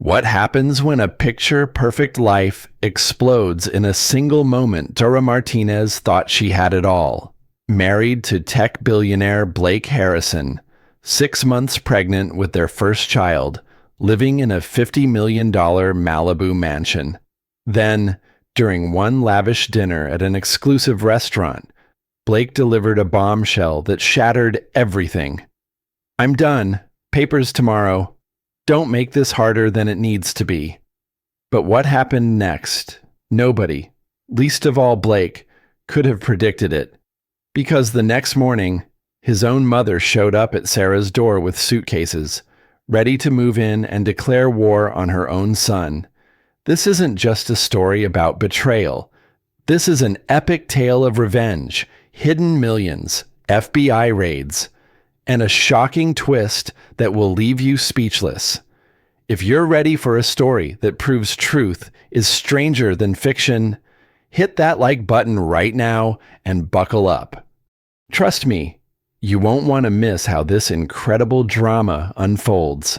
What happens when a picture-perfect life explodes in a single moment? Dora Martinez thought she had it all. Married to tech billionaire Blake Harrison, 6 months pregnant with their first child, living in a $50 million Malibu mansion. Then, during one lavish dinner at an exclusive restaurant, Blake delivered a bombshell that shattered everything. "I'm done. Papers tomorrow. Don't make this harder than it needs to be." But what happened next? Nobody, least of all Blake, could have predicted it. Because the next morning, his own mother showed up at Sarah's door with suitcases, ready to move in and declare war on her own son. This isn't just a story about betrayal. This is an epic tale of revenge, hidden millions, FBI raids, and a shocking twist that will leave you speechless. If you're ready for a story that proves truth is stranger than fiction, hit that like button right now and buckle up. Trust me, you won't want to miss how this incredible drama unfolds.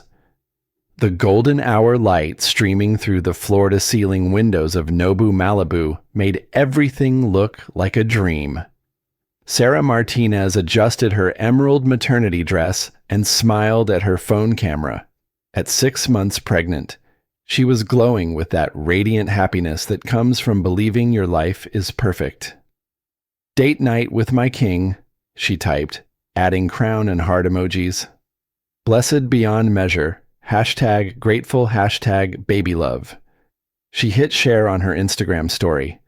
The golden hour light streaming through the floor-to-ceiling windows of Nobu, Malibu made everything look like a dream. Sarah Martinez adjusted her emerald maternity dress and smiled at her phone camera. At 6 months pregnant, she was glowing with that radiant happiness that comes from believing your life is perfect. "Date night with my king," she typed, adding crown and heart emojis. "Blessed beyond measure, #grateful, #babylove." She hit share on her Instagram story,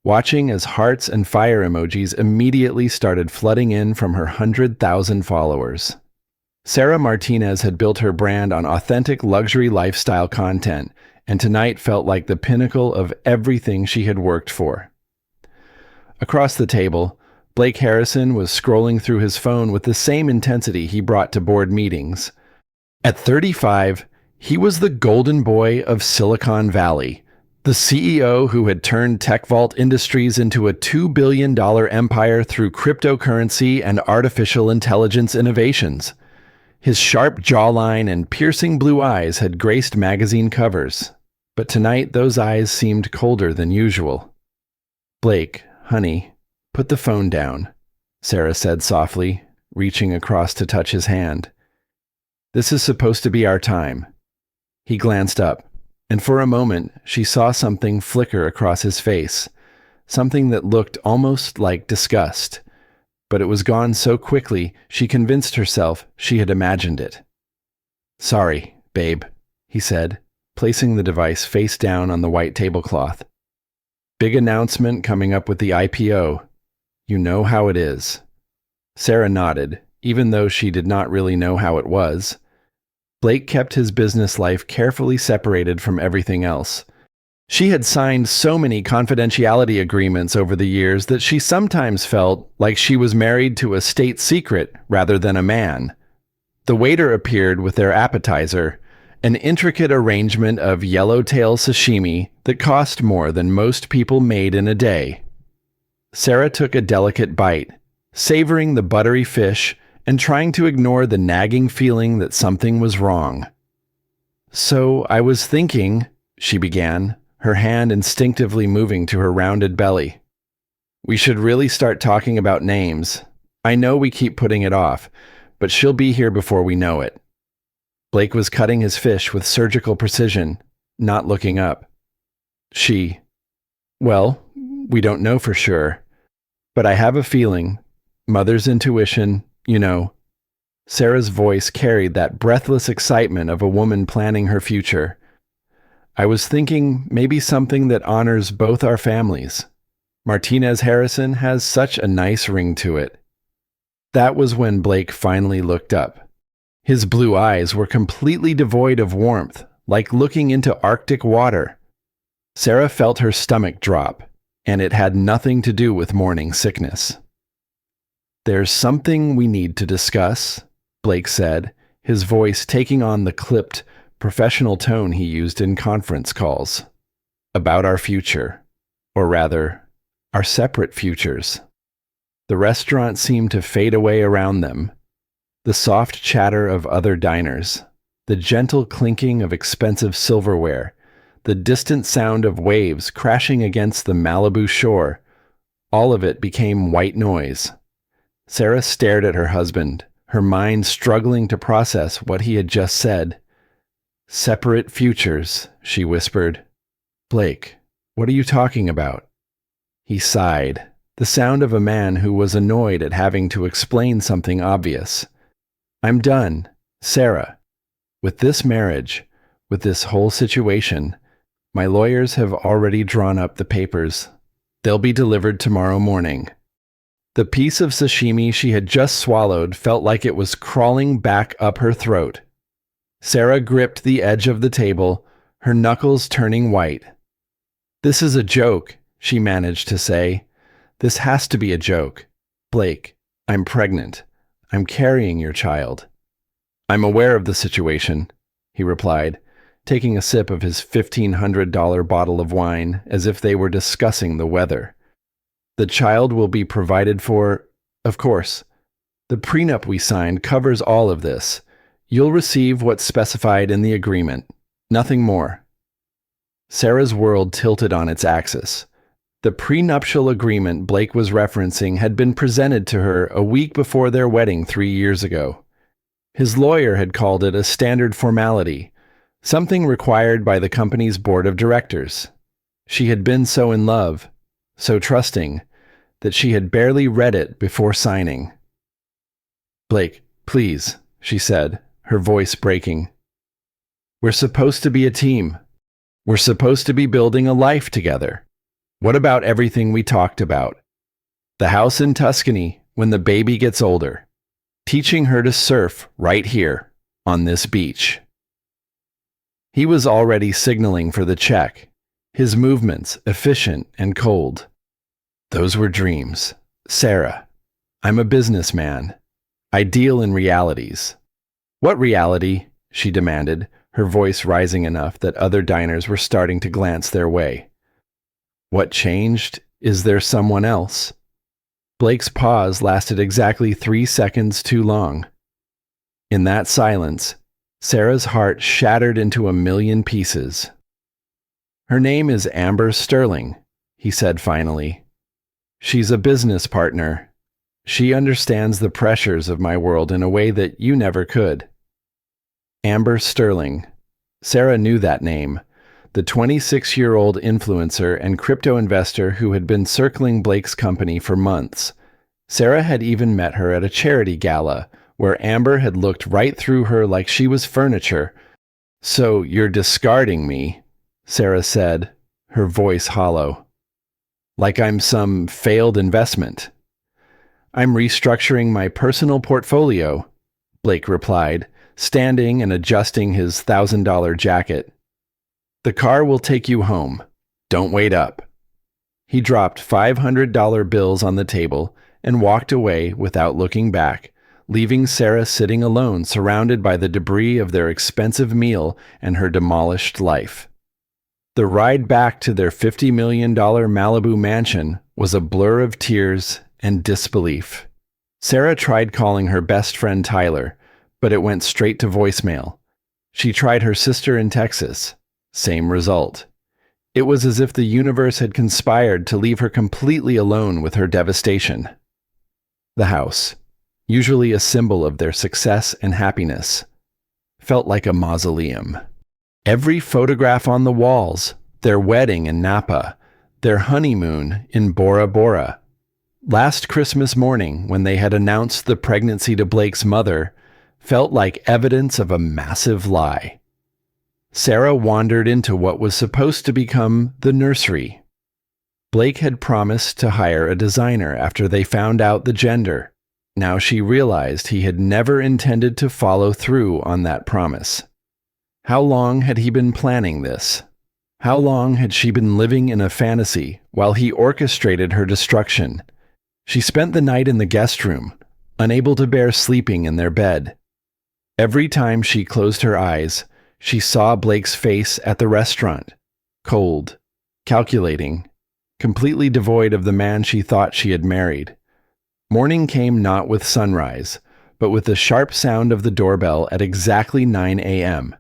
watching as hearts and fire emojis immediately started flooding in from her 100,000 followers. Sarah Martinez had built her brand on authentic luxury lifestyle content, and tonight felt like the pinnacle of everything she had worked for. Across the table, Blake Harrison was scrolling through his phone with the same intensity he brought to board meetings. At 35, he was the golden boy of Silicon Valley, the CEO who had turned Tech Vault Industries into a $2 billion empire through cryptocurrency and artificial intelligence innovations. His sharp jawline and piercing blue eyes had graced magazine covers, but tonight those eyes seemed colder than usual. "Blake, honey, put the phone down," Sarah said softly, reaching across to touch his hand. "This is supposed to be our time." He glanced up, and for a moment she saw something flicker across his face, something that looked almost like disgust. But it was gone so quickly she convinced herself she had imagined it. "Sorry, babe," he said, placing the device face down on the white tablecloth. "Big announcement coming up with the IPO. You know how it is." Sarah nodded, even though she did not really know how it was. Blake kept his business life carefully separated from everything else. She had signed so many confidentiality agreements over the years that she sometimes felt like she was married to a state secret rather than a man. The waiter appeared with their appetizer, an intricate arrangement of yellowtail sashimi that cost more than most people made in a day. Sarah took a delicate bite, savoring the buttery fish and trying to ignore the nagging feeling that something was wrong. "So I was thinking," she began, her hand instinctively moving to her rounded belly. "We should really start talking about names. I know we keep putting it off, but she'll be here before we know it." Blake was cutting his fish with surgical precision, not looking up. "Well, we don't know for sure, but I have a feeling. Mother's intuition, you know." Sarah's voice carried that breathless excitement of a woman planning her future. "I was thinking maybe something that honors both our families. Martinez Harrison has such a nice ring to it." That was when Blake finally looked up. His blue eyes were completely devoid of warmth, like looking into Arctic water. Sarah felt her stomach drop, and it had nothing to do with morning sickness. "There's something we need to discuss," Blake said, his voice taking on the clipped, professional tone he used in conference calls. "About our future, or rather, our separate futures." The restaurant seemed to fade away around them, the soft chatter of other diners, The gentle clinking of expensive silverware, the distant sound of waves crashing against the Malibu shore, all of it became white noise. Sarah stared at her husband, her mind struggling to process what he had just said. "Separate futures," she whispered. "Blake, what are you talking about?" He sighed, the sound of a man who was annoyed at having to explain something obvious. "I'm done, Sarah. With this marriage, with this whole situation, my lawyers have already drawn up the papers. They'll be delivered tomorrow morning." The piece of sashimi she had just swallowed felt like it was crawling back up her throat. Sarah gripped the edge of the table, her knuckles turning white. "This is a joke," she managed to say. "This has to be a joke. Blake, I'm pregnant. I'm carrying your child." "I'm aware of the situation," he replied, taking a sip of his $1,500 bottle of wine as if they were discussing the weather. "The child will be provided for, of course. The prenup we signed covers all of this. You'll receive what's specified in the agreement. Nothing more." Sarah's world tilted on its axis. The prenuptial agreement Blake was referencing had been presented to her a week before their wedding 3 years ago. His lawyer had called it a standard formality, something required by the company's board of directors. She had been so in love, so trusting, that she had barely read it before signing. "Blake, please," she said, her voice breaking. "We're supposed to be a team. We're supposed to be building a life together. What about everything we talked about? The house in Tuscany when the baby gets older. Teaching her to surf right here, on this beach." He was already signaling for the check, his movements efficient and cold. "Those were dreams. Sarah, I'm a businessman. I deal in realities." "What reality?" she demanded, her voice rising enough that other diners were starting to glance their way. "What changed? Is there someone else?" Blake's pause lasted exactly 3 seconds too long. In that silence, Sarah's heart shattered into a million pieces. "Her name is Amber Sterling," he said finally. "She's a business partner. She understands the pressures of my world in a way that you never could." Amber Sterling. Sarah knew that name. The 26-year-old influencer and crypto investor who had been circling Blake's company for months. Sarah had even met her at a charity gala, where Amber had looked right through her like she was furniture. "So you're discarding me," Sarah said, her voice hollow. "Like I'm some failed investment." "I'm restructuring my personal portfolio," Blake replied, standing and adjusting his $1,000 jacket. "The car will take you home. Don't wait up." He dropped $500 bills on the table and walked away without looking back, leaving Sarah sitting alone, surrounded by the debris of their expensive meal and her demolished life. The ride back to their $50 million Malibu mansion was a blur of tears and disbelief. Sarah tried calling her best friend Tyler, but it went straight to voicemail. She tried her sister in Texas. Same result. It was as if the universe had conspired to leave her completely alone with her devastation. The house, usually a symbol of their success and happiness, felt like a mausoleum. Every photograph on the walls, their wedding in Napa, their honeymoon in Bora Bora. Last Christmas morning, when they had announced the pregnancy to Blake's mother, felt like evidence of a massive lie. Sarah wandered into what was supposed to become the nursery. Blake had promised to hire a designer after they found out the gender. Now she realized he had never intended to follow through on that promise. How long had he been planning this? How long had she been living in a fantasy while he orchestrated her destruction? She spent the night in the guest room, unable to bear sleeping in their bed. Every time she closed her eyes, she saw Blake's face at the restaurant, cold, calculating, completely devoid of the man she thought she had married. Morning came not with sunrise, but with the sharp sound of the doorbell at exactly 9 a.m.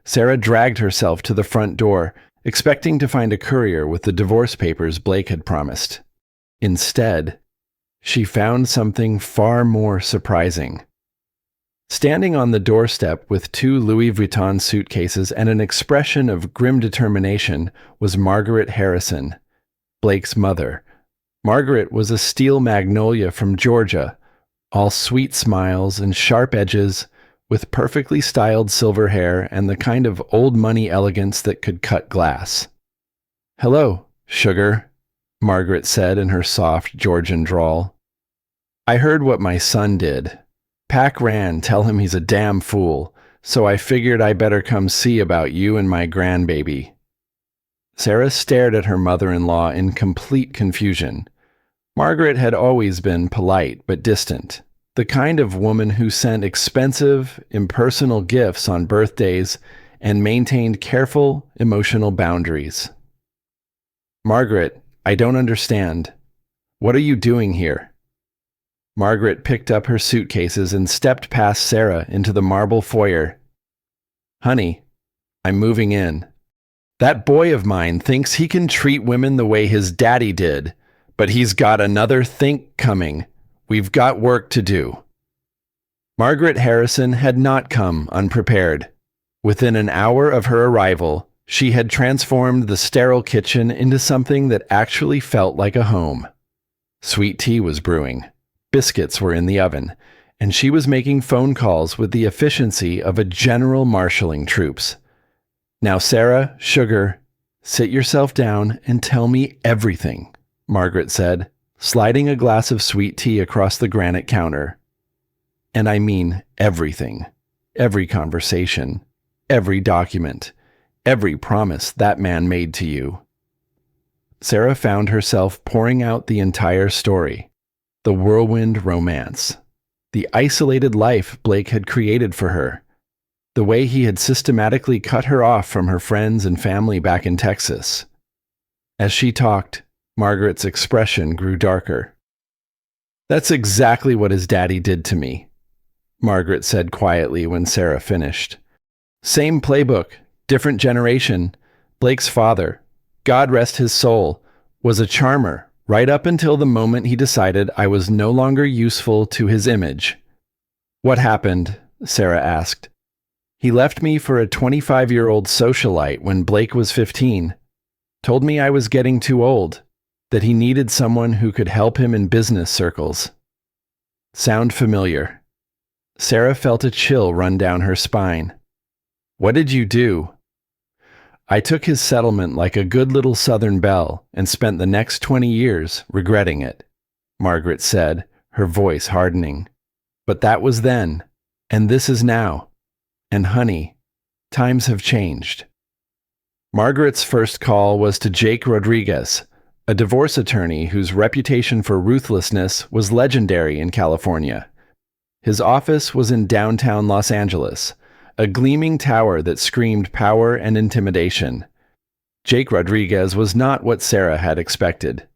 Sarah dragged herself to the front door, expecting to find a courier with the divorce papers Blake had promised. Instead, she found something far more surprising. Standing on the doorstep with 2 Louis Vuitton suitcases and an expression of grim determination was Margaret Harrison, Blake's mother. Margaret was a steel magnolia from Georgia, all sweet smiles and sharp edges, with perfectly styled silver hair and the kind of old money elegance that could cut glass. "Hello, sugar," Margaret said in her soft Georgian drawl. "I heard what my son did. Pack ran, tell him he's a damn fool, so I figured I better come see about you and my grandbaby." Sarah stared at her mother-in-law in complete confusion. Margaret had always been polite but distant, the kind of woman who sent expensive, impersonal gifts on birthdays and maintained careful, emotional boundaries. "Margaret, I don't understand. What are you doing here?" Margaret picked up her suitcases and stepped past Sarah into the marble foyer. "Honey, I'm moving in. That boy of mine thinks he can treat women the way his daddy did, but he's got another think coming. We've got work to do." Margaret Harrison had not come unprepared. Within an hour of her arrival, she had transformed the sterile kitchen into something that actually felt like a home. Sweet tea was brewing, biscuits were in the oven, and she was making phone calls with the efficiency of a general marshalling troops. "Now, Sarah, sugar, sit yourself down and tell me everything," Margaret said, sliding a glass of sweet tea across the granite counter. "And I mean everything. Every conversation, every document, every promise that man made to you." Sarah found herself pouring out the entire story, the whirlwind romance, the isolated life Blake had created for her, the way he had systematically cut her off from her friends and family back in Texas. As she talked, Margaret's expression grew darker. "That's exactly what his daddy did to me," Margaret said quietly when Sarah finished. "Same playbook, different generation. Blake's father, God rest his soul, was a charmer right up until the moment he decided I was no longer useful to his image." "What happened?" Sarah asked. "He left me for a 25-year-old socialite when Blake was 15. Told me I was getting too old, that he needed someone who could help him in business circles." Sound familiar? Sarah felt a chill run down her spine. "What did you do?" "I took his settlement like a good little Southern belle and spent the next 20 years regretting it," Margaret said, her voice hardening. "But that was then, and this is now. And honey, times have changed." Margaret's first call was to Jake Rodriguez, a divorce attorney whose reputation for ruthlessness was legendary in California. His office was in downtown Los Angeles, a gleaming tower that screamed power and intimidation. Jake Rodriguez was not what Sarah had expected.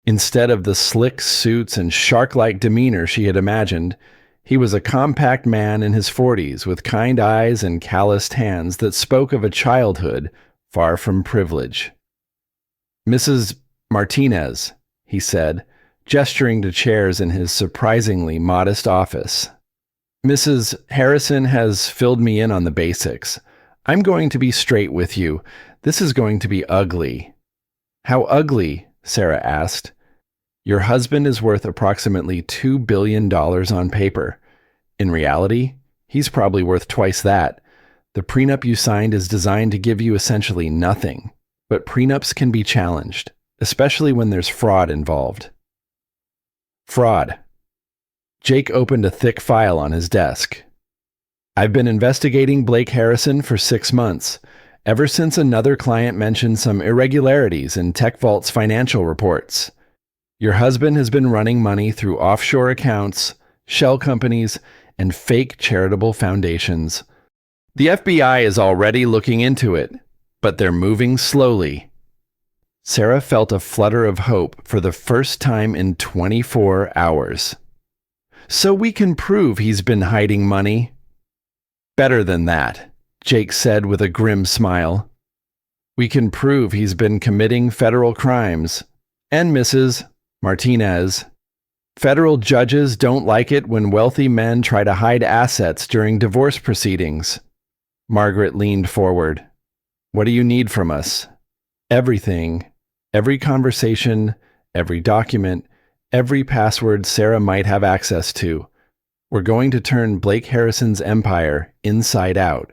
Instead of the slick suits and shark-like demeanor she had imagined, he was a compact man in his 40s with kind eyes and calloused hands that spoke of a childhood far from privilege. "Mrs. Martinez," he said, gesturing to chairs in his surprisingly modest office. "Mrs. Harrison has filled me in on the basics. I'm going to be straight with you. This is going to be ugly." "How ugly?" Sarah asked. "Your husband is worth approximately $2 billion on paper. In reality, he's probably worth twice that. The prenup you signed is designed to give you essentially nothing, but prenups can be challenged, especially when there's fraud involved." "Fraud." Jake opened a thick file on his desk. "I've been investigating Blake Harrison for 6 months, ever since another client mentioned some irregularities in TechVault's financial reports. Your husband has been running money through offshore accounts, shell companies, and fake charitable foundations. The FBI is already looking into it, but they're moving slowly." Sarah felt a flutter of hope for the first time in 24 hours. So we can prove he's been hiding money. Better than that, Jake said with a grim smile. We can prove he's been committing federal crimes. And Mrs. Martinez. Federal judges don't like it when wealthy men try to hide assets during divorce proceedings. Margaret leaned forward. What do you need from us? Everything. Every conversation, every document, every password Sarah might have access to. We're going to turn Blake Harrison's empire inside out.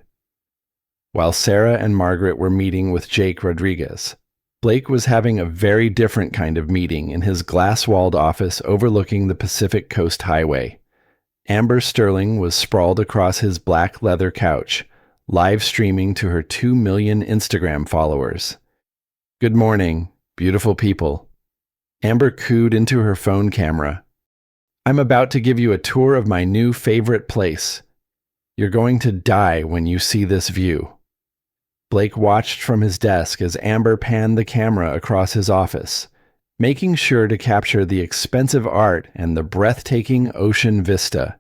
While Sarah and Margaret were meeting with Jake Rodriguez, Blake was having a very different kind of meeting in his glass-walled office overlooking the Pacific Coast Highway. Amber Sterling was sprawled across his black leather couch, live streaming to her 2 million Instagram followers. Good morning, beautiful people. Amber cooed into her phone camera. I'm about to give you a tour of my new favorite place. You're going to die when you see this view. Blake watched from his desk as Amber panned the camera across his office, making sure to capture the expensive art and the breathtaking ocean vista.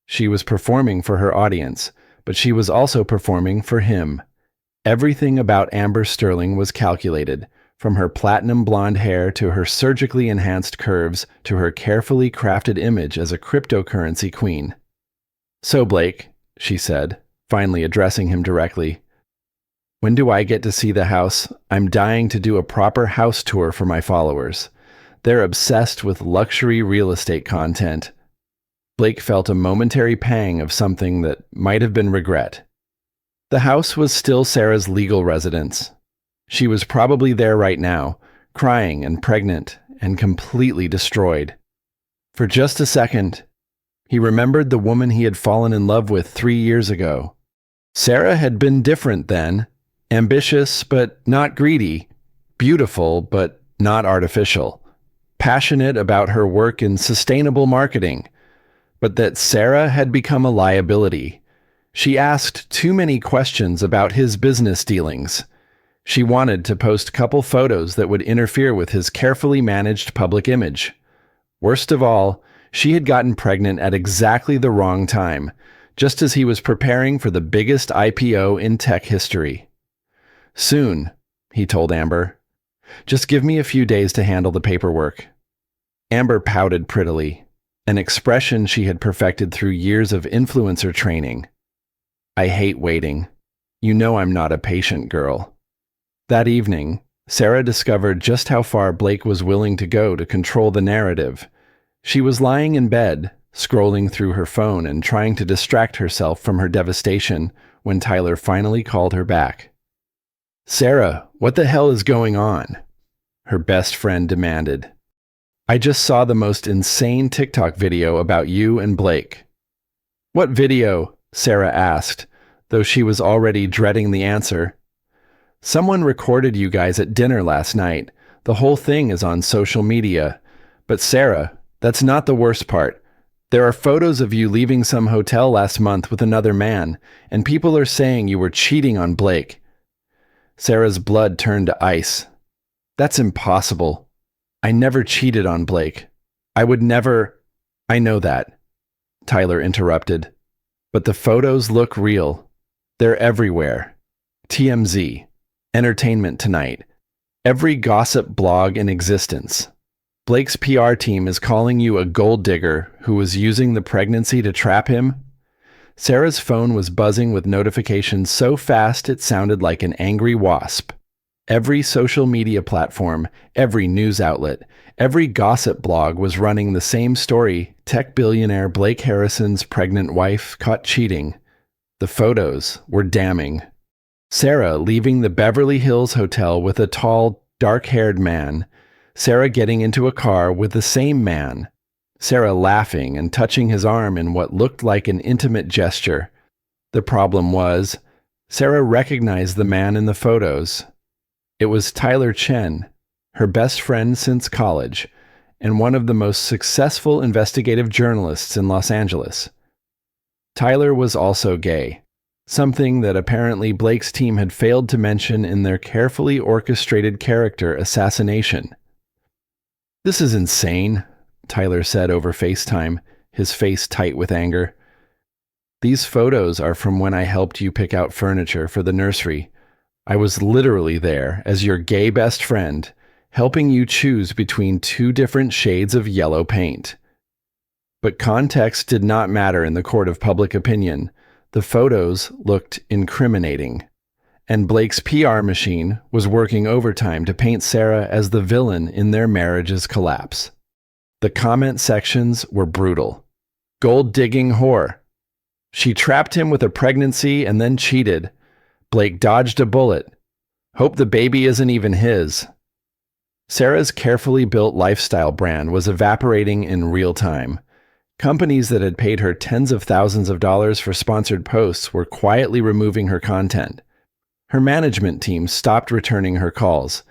She was performing for her audience, but she was also performing for him. Everything about Amber Sterling was calculated, from her platinum blonde hair to her surgically enhanced curves to her carefully crafted image as a cryptocurrency queen. So Blake, she said, finally addressing him directly, when do I get to see the house? I'm dying to do a proper house tour for my followers. They're obsessed with luxury real estate content. Blake felt a momentary pang of something that might have been regret. The house was still Sarah's legal residence. She was probably there right now, crying and pregnant and completely destroyed. For just a second, he remembered the woman he had fallen in love with 3 years ago. Sarah had been different then. Ambitious, but not greedy. Beautiful, but not artificial. Passionate about her work in sustainable marketing. But that Sarah had become a liability. She asked too many questions about his business dealings. She wanted to post couple photos that would interfere with his carefully managed public image. Worst of all, she had gotten pregnant at exactly the wrong time, just as he was preparing for the biggest IPO in tech history. Soon, he told Amber. Just give me a few days to handle the paperwork. Amber pouted prettily, an expression she had perfected through years of influencer training. I hate waiting. You know I'm not a patient girl. That evening, Sarah discovered just how far Blake was willing to go to control the narrative. She was lying in bed, scrolling through her phone and trying to distract herself from her devastation when Tyler finally called her back. Sarah, what the hell is going on? Her best friend demanded. I just saw the most insane TikTok video about you and Blake. What video? Sarah asked, though she was already dreading the answer. Someone recorded you guys at dinner last night. The whole thing is on social media. But Sarah, that's not the worst part. There are photos of you leaving some hotel last month with another man, and people are saying you were cheating on Blake. Sarah's blood turned to ice. That's impossible. I never cheated on Blake. I would never... I know that. Tyler interrupted. But the photos look real. They're everywhere. TMZ. Entertainment Tonight. Every gossip blog in existence. Blake's PR team is calling you a gold digger who was using the pregnancy to trap him. Sarah's phone was buzzing with notifications so fast it sounded like an angry wasp. Every social media platform, every news outlet, every gossip blog was running the same story: tech billionaire Blake Harrison's pregnant wife caught cheating. The photos were damning. Sarah leaving the Beverly Hills Hotel with a tall, dark-haired man. Sarah getting into a car with the same man. Sarah laughing and touching his arm in what looked like an intimate gesture. The problem was, Sarah recognized the man in the photos. It was Tyler Chen, her best friend since college, and one of the most successful investigative journalists in Los Angeles. Tyler was also gay, something that apparently Blake's team had failed to mention in their carefully orchestrated character assassination. This is insane, Tyler said over FaceTime, his face tight with anger. "These photos are from when I helped you pick out furniture for the nursery. I was literally there as your gay best friend, helping you choose between two different shades of yellow paint." But context did not matter in the court of public opinion. The photos looked incriminating, and Blake's PR machine was working overtime to paint Sarah as the villain in their marriage's collapse. The comment sections were brutal. "Gold-digging whore. She trapped him with a pregnancy and then cheated. Blake dodged a bullet. Hope the baby isn't even his." Sarah's carefully built lifestyle brand was evaporating in real time. Companies that had paid her tens of thousands of dollars for sponsored posts were quietly removing her content. Her management team stopped returning her calls.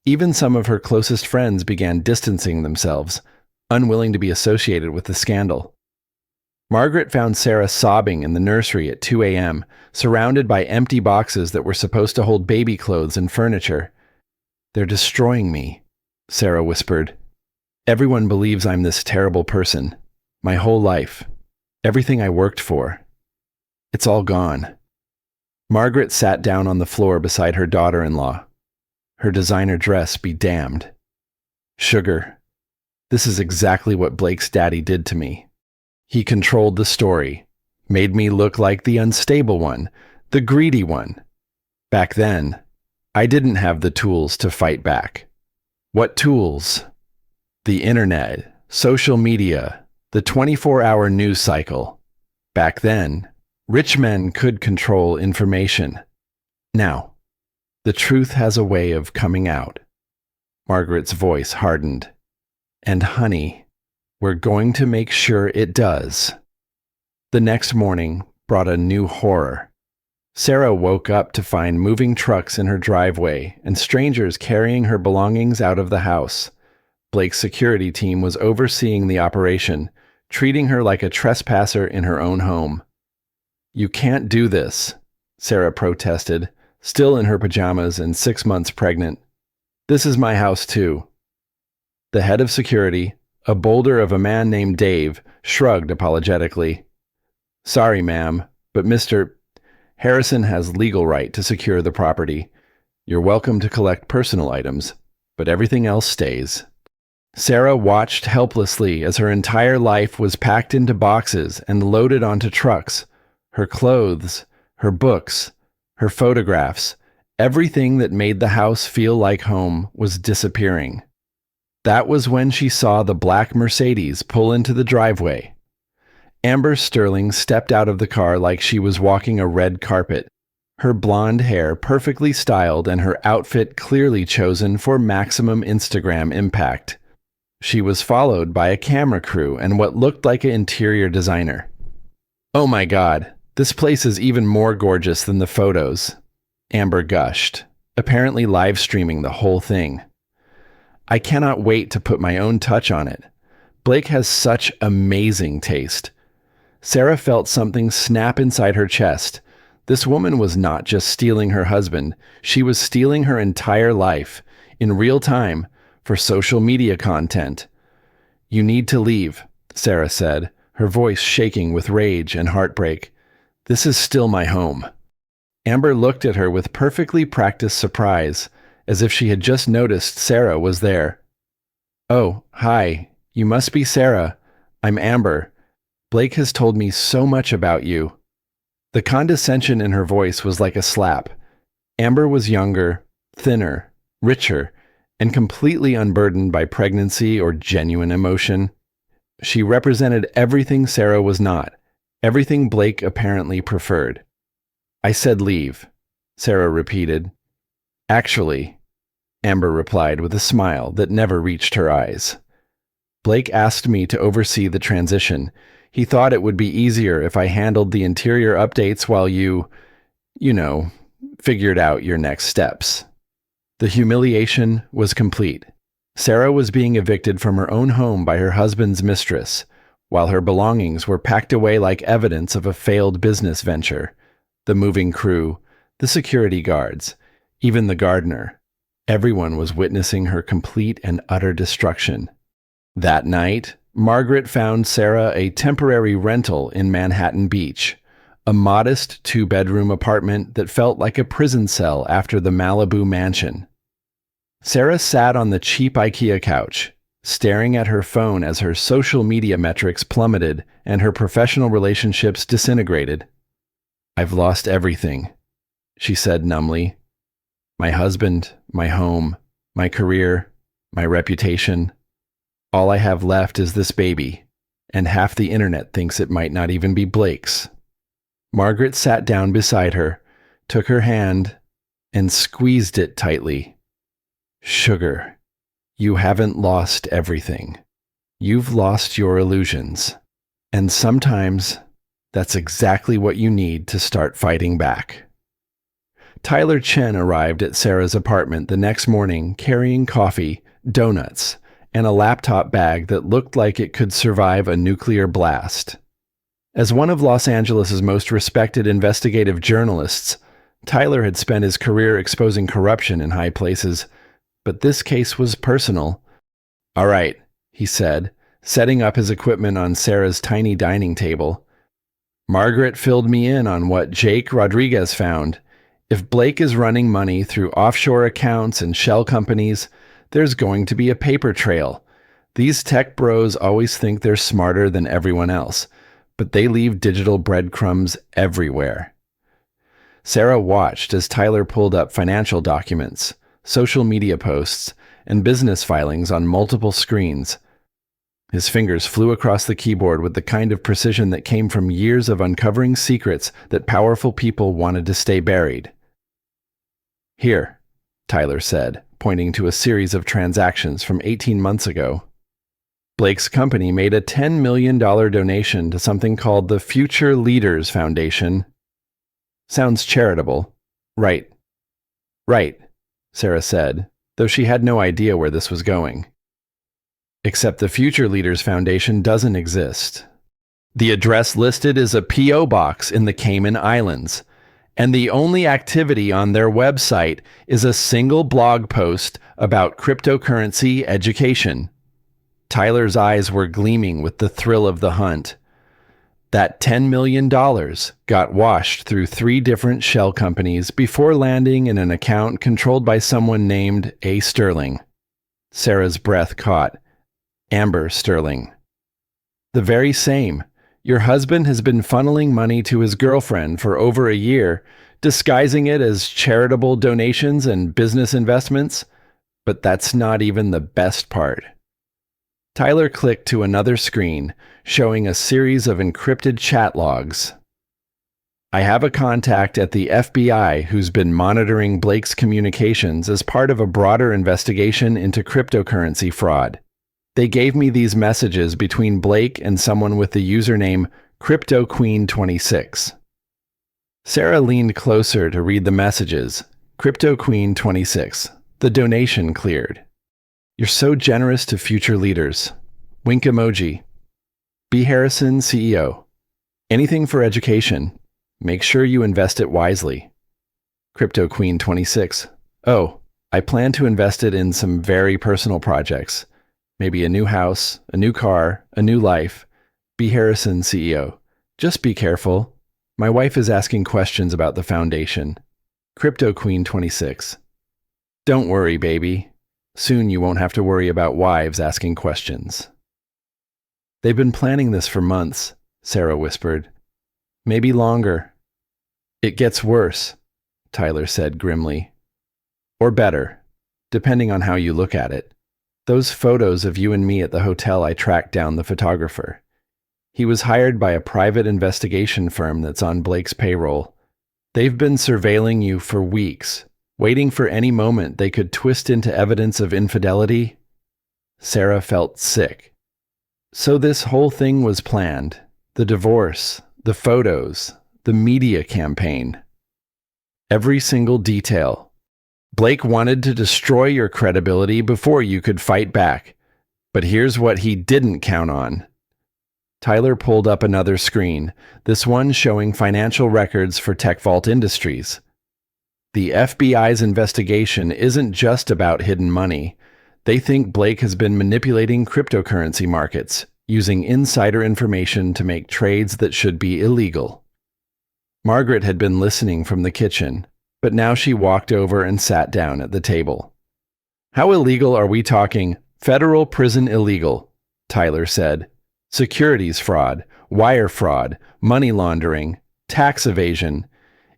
Even some of her closest friends began distancing themselves, unwilling to be associated with the scandal. Margaret found Sarah sobbing in the nursery at 2 a.m., surrounded by empty boxes that were supposed to hold baby clothes and furniture. "They're destroying me," Sarah whispered. "Everyone believes I'm this terrible person. My whole life. Everything I worked for. It's all gone." Margaret sat down on the floor beside her daughter-in-law. Her designer dress be damned. "Sugar, this is exactly what Blake's daddy did to me. He controlled the story, made me look like the unstable one, the greedy one. Back then, I didn't have the tools to fight back." "What tools?" "The internet, social media, the 24-hour news cycle. Back then, rich men could control information. Now, the truth has a way of coming out." Margaret's voice hardened. "And honey, we're going to make sure it does." The next morning brought a new horror. Sarah woke up to find moving trucks in her driveway and strangers carrying her belongings out of the house. Blake's security team was overseeing the operation, treating her like a trespasser in her own home. "You can't do this," Sarah protested, still in her pajamas and 6 months pregnant. "This is my house too." The head of security, a boulder of a man named Dave, shrugged apologetically. "Sorry, ma'am, but Mr. Harrison has legal right to secure the property. You're welcome to collect personal items, but everything else stays." Sarah watched helplessly as her entire life was packed into boxes and loaded onto trucks. Her clothes, her books, her photographs, everything that made the house feel like home was disappearing. That was when she saw the black Mercedes pull into the driveway. Amber Sterling stepped out of the car like she was walking a red carpet, her blonde hair perfectly styled and her outfit clearly chosen for maximum Instagram impact. She was followed by a camera crew and what looked like an interior designer. "Oh my God, this place is even more gorgeous than the photos," Amber gushed, apparently live streaming the whole thing. "I cannot wait to put my own touch on it. Blake has such amazing taste." Sarah felt something snap inside her chest. This woman was not just stealing her husband, she was stealing her entire life, in real time, for social media content. "You need to leave," Sarah said, her voice shaking with rage and heartbreak. "This is still my home." Amber looked at her with perfectly practiced surprise, as if she had just noticed Sarah was there. "Oh, hi, you must be Sarah. I'm Amber. Blake has told me so much about you." The condescension in her voice was like a slap. Amber was younger, thinner, richer, and completely unburdened by pregnancy or genuine emotion. She represented everything Sarah was not, everything Blake apparently preferred. "I said leave," Sarah repeated. "Actually," Amber replied with a smile that never reached her eyes. "Blake asked me to oversee the transition. He thought it would be easier if I handled the interior updates while you figured out your next steps." The humiliation was complete. Sarah was being evicted from her own home by her husband's mistress, while her belongings were packed away like evidence of a failed business venture. The moving crew, the security guards, even the gardener. Everyone was witnessing her complete and utter destruction. That night, Margaret found Sarah a temporary rental in Manhattan Beach, a modest two-bedroom apartment that felt like a prison cell after the Malibu mansion. Sarah sat on the cheap IKEA couch, staring at her phone as her social media metrics plummeted and her professional relationships disintegrated. "I've lost everything," she said numbly. "My husband, my home, my career, my reputation. All I have left is this baby, and half the internet thinks it might not even be Blake's." Margaret sat down beside her, took her hand, and squeezed it tightly. "Sugar, you haven't lost everything. You've lost your illusions. And sometimes that's exactly what you need to start fighting back." Tyler Chen arrived at Sarah's apartment the next morning carrying coffee, donuts, and a laptop bag that looked like it could survive a nuclear blast. As one of Los Angeles' most respected investigative journalists, Tyler had spent his career exposing corruption in high places, but this case was personal. "All right," he said, setting up his equipment on Sarah's tiny dining table. "Margaret filled me in on what Jake Rodriguez found. If Blake is running money through offshore accounts and shell companies, there's going to be a paper trail. These tech bros always think they're smarter than everyone else, but they leave digital breadcrumbs everywhere." Sarah watched as Tyler pulled up financial documents, social media posts, and business filings on multiple screens. His fingers flew across the keyboard with the kind of precision that came from years of uncovering secrets that powerful people wanted to stay buried. "Here," Tyler said, pointing to a series of transactions from 18 months ago. Blake's company made a $10 million donation to something called the Future Leaders Foundation. "Sounds charitable." "Right. Right," Sarah said, though she had no idea where this was going. "Except the Future Leaders Foundation doesn't exist. The address listed is a P.O. box in the Cayman Islands, and the only activity on their website is a single blog post about cryptocurrency education." Tyler's eyes were gleaming with the thrill of the hunt. That $10 million got washed through 3 different shell companies before landing in an account controlled by someone named A. Sterling. Sarah's breath caught. Amber Sterling. "The very same. Your husband has been funneling money to his girlfriend for over a year, disguising it as charitable donations and business investments. But that's not even the best part." Tyler clicked to another screen, showing a series of encrypted chat logs. "I have a contact at the FBI who's been monitoring Blake's communications as part of a broader investigation into cryptocurrency fraud. They gave me these messages between Blake and someone with the username CryptoQueen26. Sarah leaned closer to read the messages. CryptoQueen26. The donation cleared. "You're so generous to future leaders." Wink emoji. "B. Harrison, CEO. Anything for education. Make sure you invest it wisely." CryptoQueen26. "Oh, I plan to invest it in some very personal projects. Maybe a new house, a new car, a new life. B. Harrison, CEO. Just be careful. My wife is asking questions about the foundation." CryptoQueen26. "Don't worry, baby. Soon you won't have to worry about wives asking questions." "They've been planning this for months," Sarah whispered. "Maybe longer." "It gets worse," Tyler said grimly. "Or better, depending on how you look at it. Those photos of you and me at the hotel, I tracked down the photographer. He was hired by a private investigation firm that's on Blake's payroll. They've been surveilling you for weeks, waiting for any moment they could twist into evidence of infidelity." Sarah felt sick. So this whole thing was planned. The divorce, the photos, the media campaign. Every single detail. Blake wanted to destroy your credibility before you could fight back. But here's what he didn't count on. Tyler pulled up another screen, this one showing financial records for TechVault Industries. The FBI's investigation isn't just about hidden money. They think Blake has been manipulating cryptocurrency markets, using insider information to make trades that should be illegal. Margaret had been listening from the kitchen, but now she walked over and sat down at the table. "How illegal are we talking? Federal prison illegal," Tyler said. "Securities fraud, wire fraud, money laundering, tax evasion.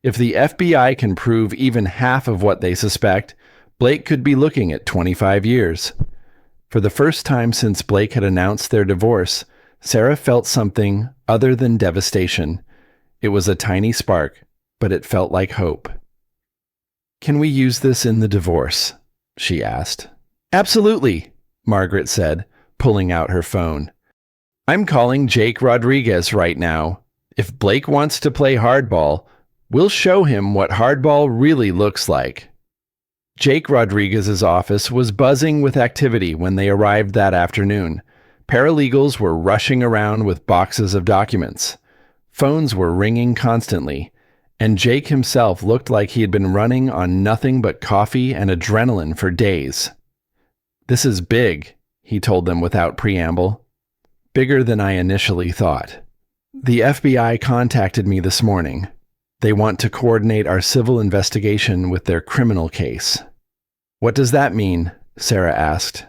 If the FBI can prove even half of what they suspect, Blake could be looking at 25 years. For the first time since Blake had announced their divorce, Sarah felt something other than devastation. It was a tiny spark, but it felt like hope. "Can we use this in the divorce?" she asked. "Absolutely," Margaret said, pulling out her phone. "I'm calling Jake Rodriguez right now. If Blake wants to play hardball, we'll show him what hardball really looks like." Jake Rodriguez's office was buzzing with activity when they arrived that afternoon. Paralegals were rushing around with boxes of documents. Phones were ringing constantly, and Jake himself looked like he had been running on nothing but coffee and adrenaline for days. "This is big," he told them without preamble. "Bigger than I initially thought. The FBI contacted me this morning. They want to coordinate our civil investigation with their criminal case." "What does that mean?" Sarah asked.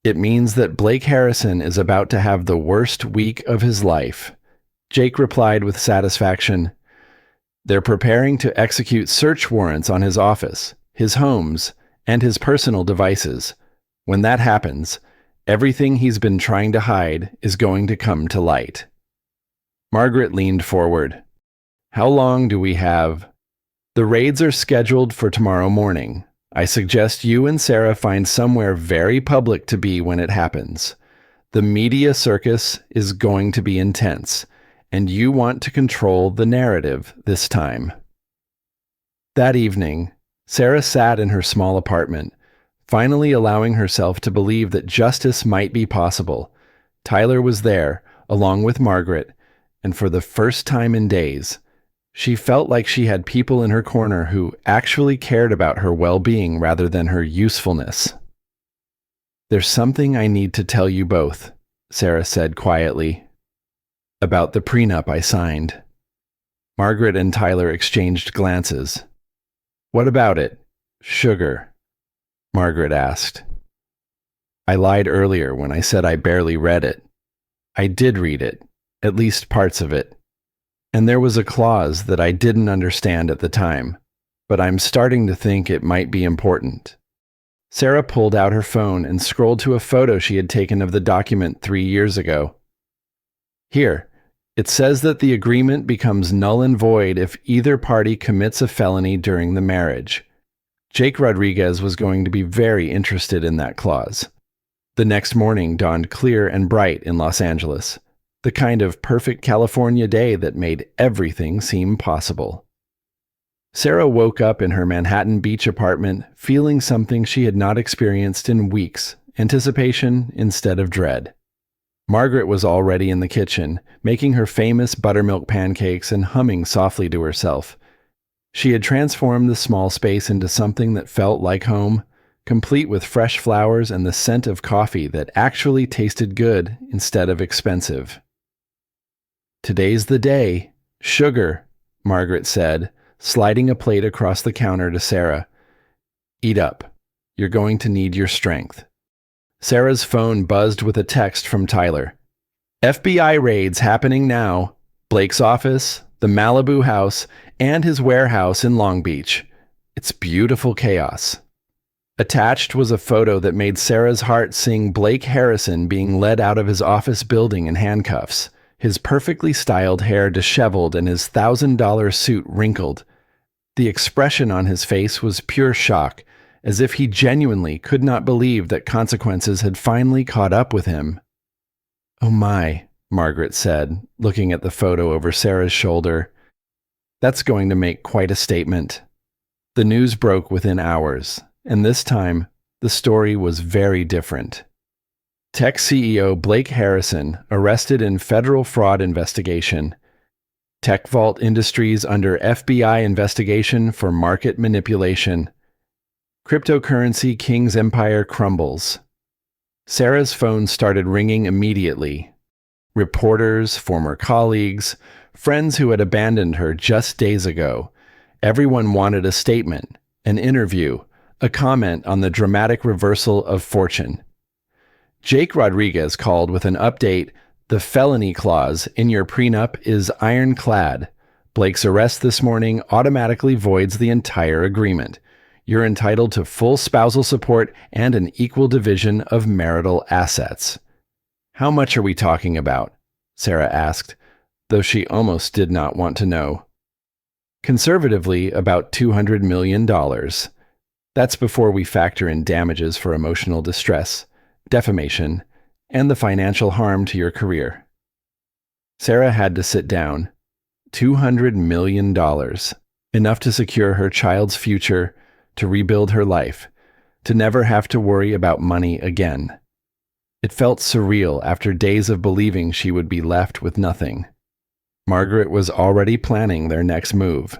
"It means that Blake Harrison is about to have the worst week of his life," Jake replied with satisfaction. "They're preparing to execute search warrants on his office, his homes, and his personal devices. When that happens, everything he's been trying to hide is going to come to light." Margaret leaned forward. "How long do we have?" "The raids are scheduled for tomorrow morning. I suggest you and Sarah find somewhere very public to be when it happens. The media circus is going to be intense, and you want to control the narrative this time." That evening, Sarah sat in her small apartment, finally allowing herself to believe that justice might be possible. Tyler was there, along with Margaret, and for the first time in days, she felt like she had people in her corner who actually cared about her well-being rather than her usefulness. "There's something I need to tell you both," Sarah said quietly. "About the prenup I signed." Margaret and Tyler exchanged glances. "What about it, sugar?" Margaret asked. "I lied earlier when I said I barely read it. I did read it, at least parts of it. And there was a clause that I didn't understand at the time, but I'm starting to think it might be important." Sarah pulled out her phone and scrolled to a photo she had taken of the document 3 years ago. "Here, it says that the agreement becomes null and void if either party commits a felony during the marriage." Jake Rodriguez was going to be very interested in that clause. The next morning dawned clear and bright in Los Angeles, the kind of perfect California day that made everything seem possible. Sarah woke up in her Manhattan Beach apartment feeling something she had not experienced in weeks, anticipation instead of dread. Margaret was already in the kitchen, making her famous buttermilk pancakes and humming softly to herself. She had transformed the small space into something that felt like home, complete with fresh flowers and the scent of coffee that actually tasted good instead of expensive. "Today's the day. Sugar," Margaret said, sliding a plate across the counter to Sarah. "Eat up. You're going to need your strength." Sarah's phone buzzed with a text from Tyler. "FBI raids happening now. Blake's office, the Malibu house, and his warehouse in Long Beach. It's beautiful chaos." Attached was a photo that made Sarah's heart sing Blake Harrison being led out of his office building in handcuffs, his perfectly styled hair disheveled and his $1,000 suit wrinkled. The expression on his face was pure shock, as if he genuinely could not believe that consequences had finally caught up with him. "Oh my," Margaret said, looking at the photo over Sarah's shoulder. "That's going to make quite a statement." The news broke within hours, and this time, the story was very different. Tech CEO Blake Harrison arrested in federal fraud investigation. Tech Vault Industries under FBI investigation for market manipulation. Cryptocurrency King's empire crumbles. Sarah's phone started ringing immediately. Reporters, former colleagues, friends who had abandoned her just days ago. Everyone wanted a statement, an interview, a comment on the dramatic reversal of fortune. Jake Rodriguez called with an update. The felony clause in your prenup is ironclad. Blake's arrest this morning automatically voids the entire agreement. You're entitled to full spousal support and an equal division of marital assets. How much are we talking about? Sarah asked, though she almost did not want to know. Conservatively, about $200 million. That's before we factor in damages for emotional distress, defamation, and the financial harm to your career. Sarah had to sit down. $200 million. Enough to secure her child's future, to rebuild her life, to never have to worry about money again. It felt surreal after days of believing she would be left with nothing. Margaret was already planning their next move.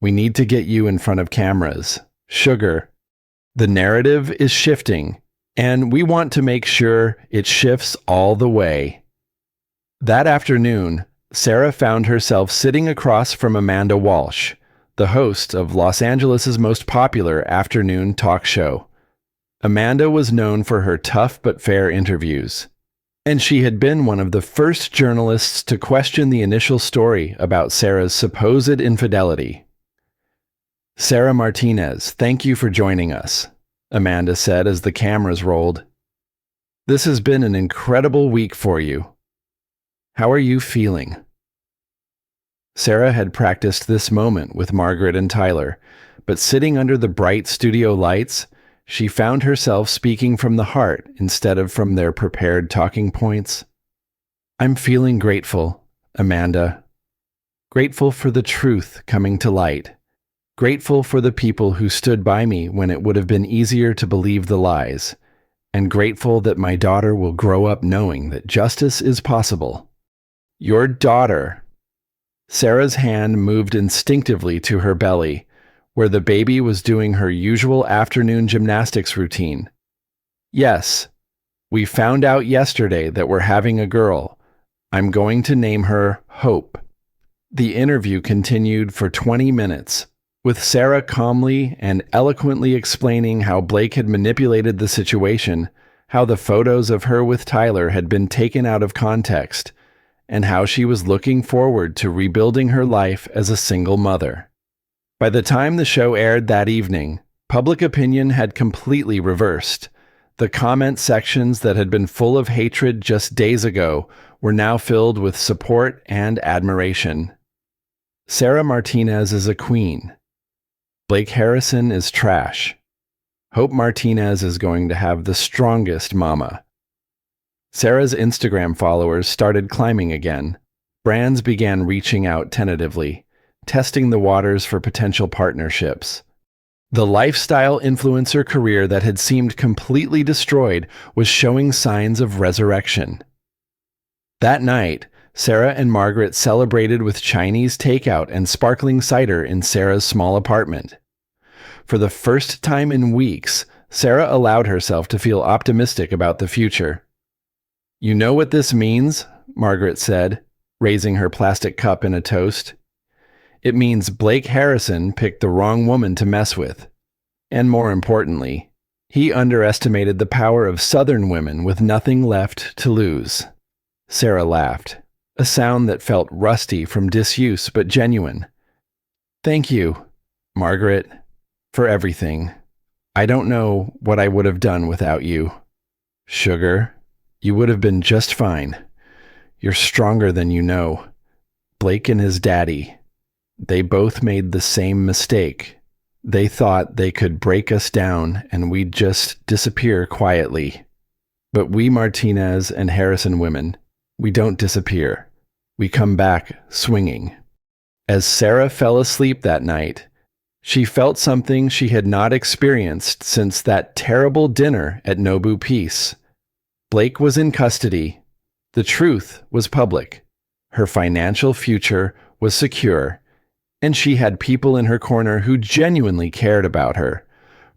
We need to get you in front of cameras. Sugar. The narrative is shifting, and we want to make sure it shifts all the way. That afternoon, Sarah found herself sitting across from Amanda Walsh, the host of Los Angeles' most popular afternoon talk show. Amanda was known for her tough but fair interviews, and she had been one of the first journalists to question the initial story about Sarah's supposed infidelity. Sarah Martinez, thank you for joining us, Amanda said as the cameras rolled. This has been an incredible week for you. How are you feeling? Sarah had practiced this moment with Margaret and Tyler, but sitting under the bright studio lights, she found herself speaking from the heart instead of from their prepared talking points. I'm feeling grateful, Amanda. Grateful for the truth coming to light. Grateful for the people who stood by me when it would have been easier to believe the lies. And grateful that my daughter will grow up knowing that justice is possible. Your daughter. Sarah's hand moved instinctively to her belly, where the baby was doing her usual afternoon gymnastics routine. Yes, we found out yesterday that we're having a girl. I'm going to name her Hope. The interview continued for 20 minutes, with Sarah calmly and eloquently explaining how Blake had manipulated the situation, how the photos of her with Tyler had been taken out of context, and how she was looking forward to rebuilding her life as a single mother. By the time the show aired that evening, public opinion had completely reversed. The comment sections that had been full of hatred just days ago were now filled with support and admiration. Sarah Martinez is a queen. Blake Harrison is trash. Hope Martinez is going to have the strongest mama. Sarah's Instagram followers started climbing again. Brands began reaching out tentatively, testing the waters for potential partnerships. The lifestyle influencer career that had seemed completely destroyed was showing signs of resurrection. That night, Sarah and Margaret celebrated with Chinese takeout and sparkling cider in Sarah's small apartment. For the first time in weeks, Sarah allowed herself to feel optimistic about the future. You know what this means? Margaret said, raising her plastic cup in a toast. It means Blake Harrison picked the wrong woman to mess with. And more importantly, he underestimated the power of Southern women with nothing left to lose. Sarah laughed, a sound that felt rusty from disuse but genuine. Thank you, Margaret, for everything. I don't know what I would have done without you. Sugar, you would have been just fine. You're stronger than you know. Blake and his daddy. They both made the same mistake. They thought they could break us down and we'd just disappear quietly. But we Martinez and Harrison women, we don't disappear. We come back swinging. As Sarah fell asleep that night, she felt something she had not experienced since that terrible dinner at Nobu Peace. Blake was in custody. The truth was public. Her financial future was secure. And she had people in her corner who genuinely cared about her.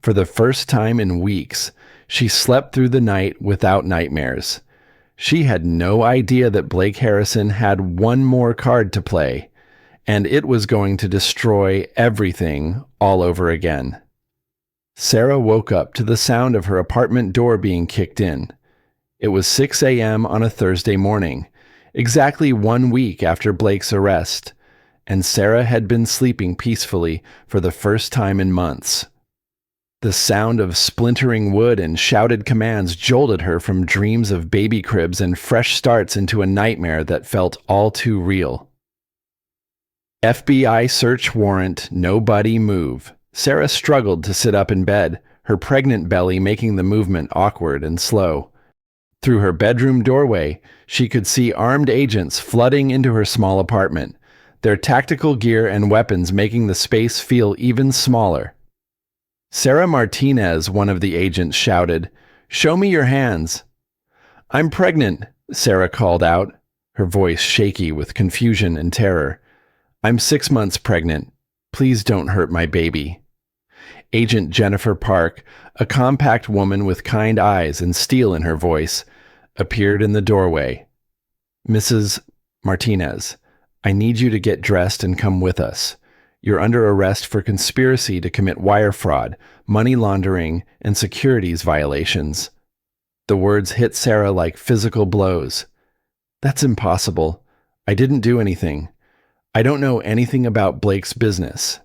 For the first time in weeks, she slept through the night without nightmares. She had no idea that Blake Harrison had one more card to play, and it was going to destroy everything all over again. Sarah woke up to the sound of her apartment door being kicked in. It was 6 a.m. on a Thursday morning, exactly 1 week after Blake's arrest, and Sarah had been sleeping peacefully for the first time in months. The sound of splintering wood and shouted commands jolted her from dreams of baby cribs and fresh starts into a nightmare that felt all too real. FBI search warrant, nobody move. Sarah struggled to sit up in bed, her pregnant belly making the movement awkward and slow. Through her bedroom doorway, she could see armed agents flooding into her small apartment, their tactical gear and weapons making the space feel even smaller. Sarah Martinez, one of the agents, shouted, "Show me your hands." "I'm pregnant," Sarah called out, her voice shaky with confusion and terror. "I'm 6 months pregnant. Please don't hurt my baby." Agent Jennifer Park, a compact woman with kind eyes and steel in her voice, appeared in the doorway. "Mrs. Martinez, I need you to get dressed and come with us. You're under arrest for conspiracy to commit wire fraud, money laundering, and securities violations." The words hit Sarah like physical blows. "That's impossible. I didn't do anything. I don't know anything about Blake's business."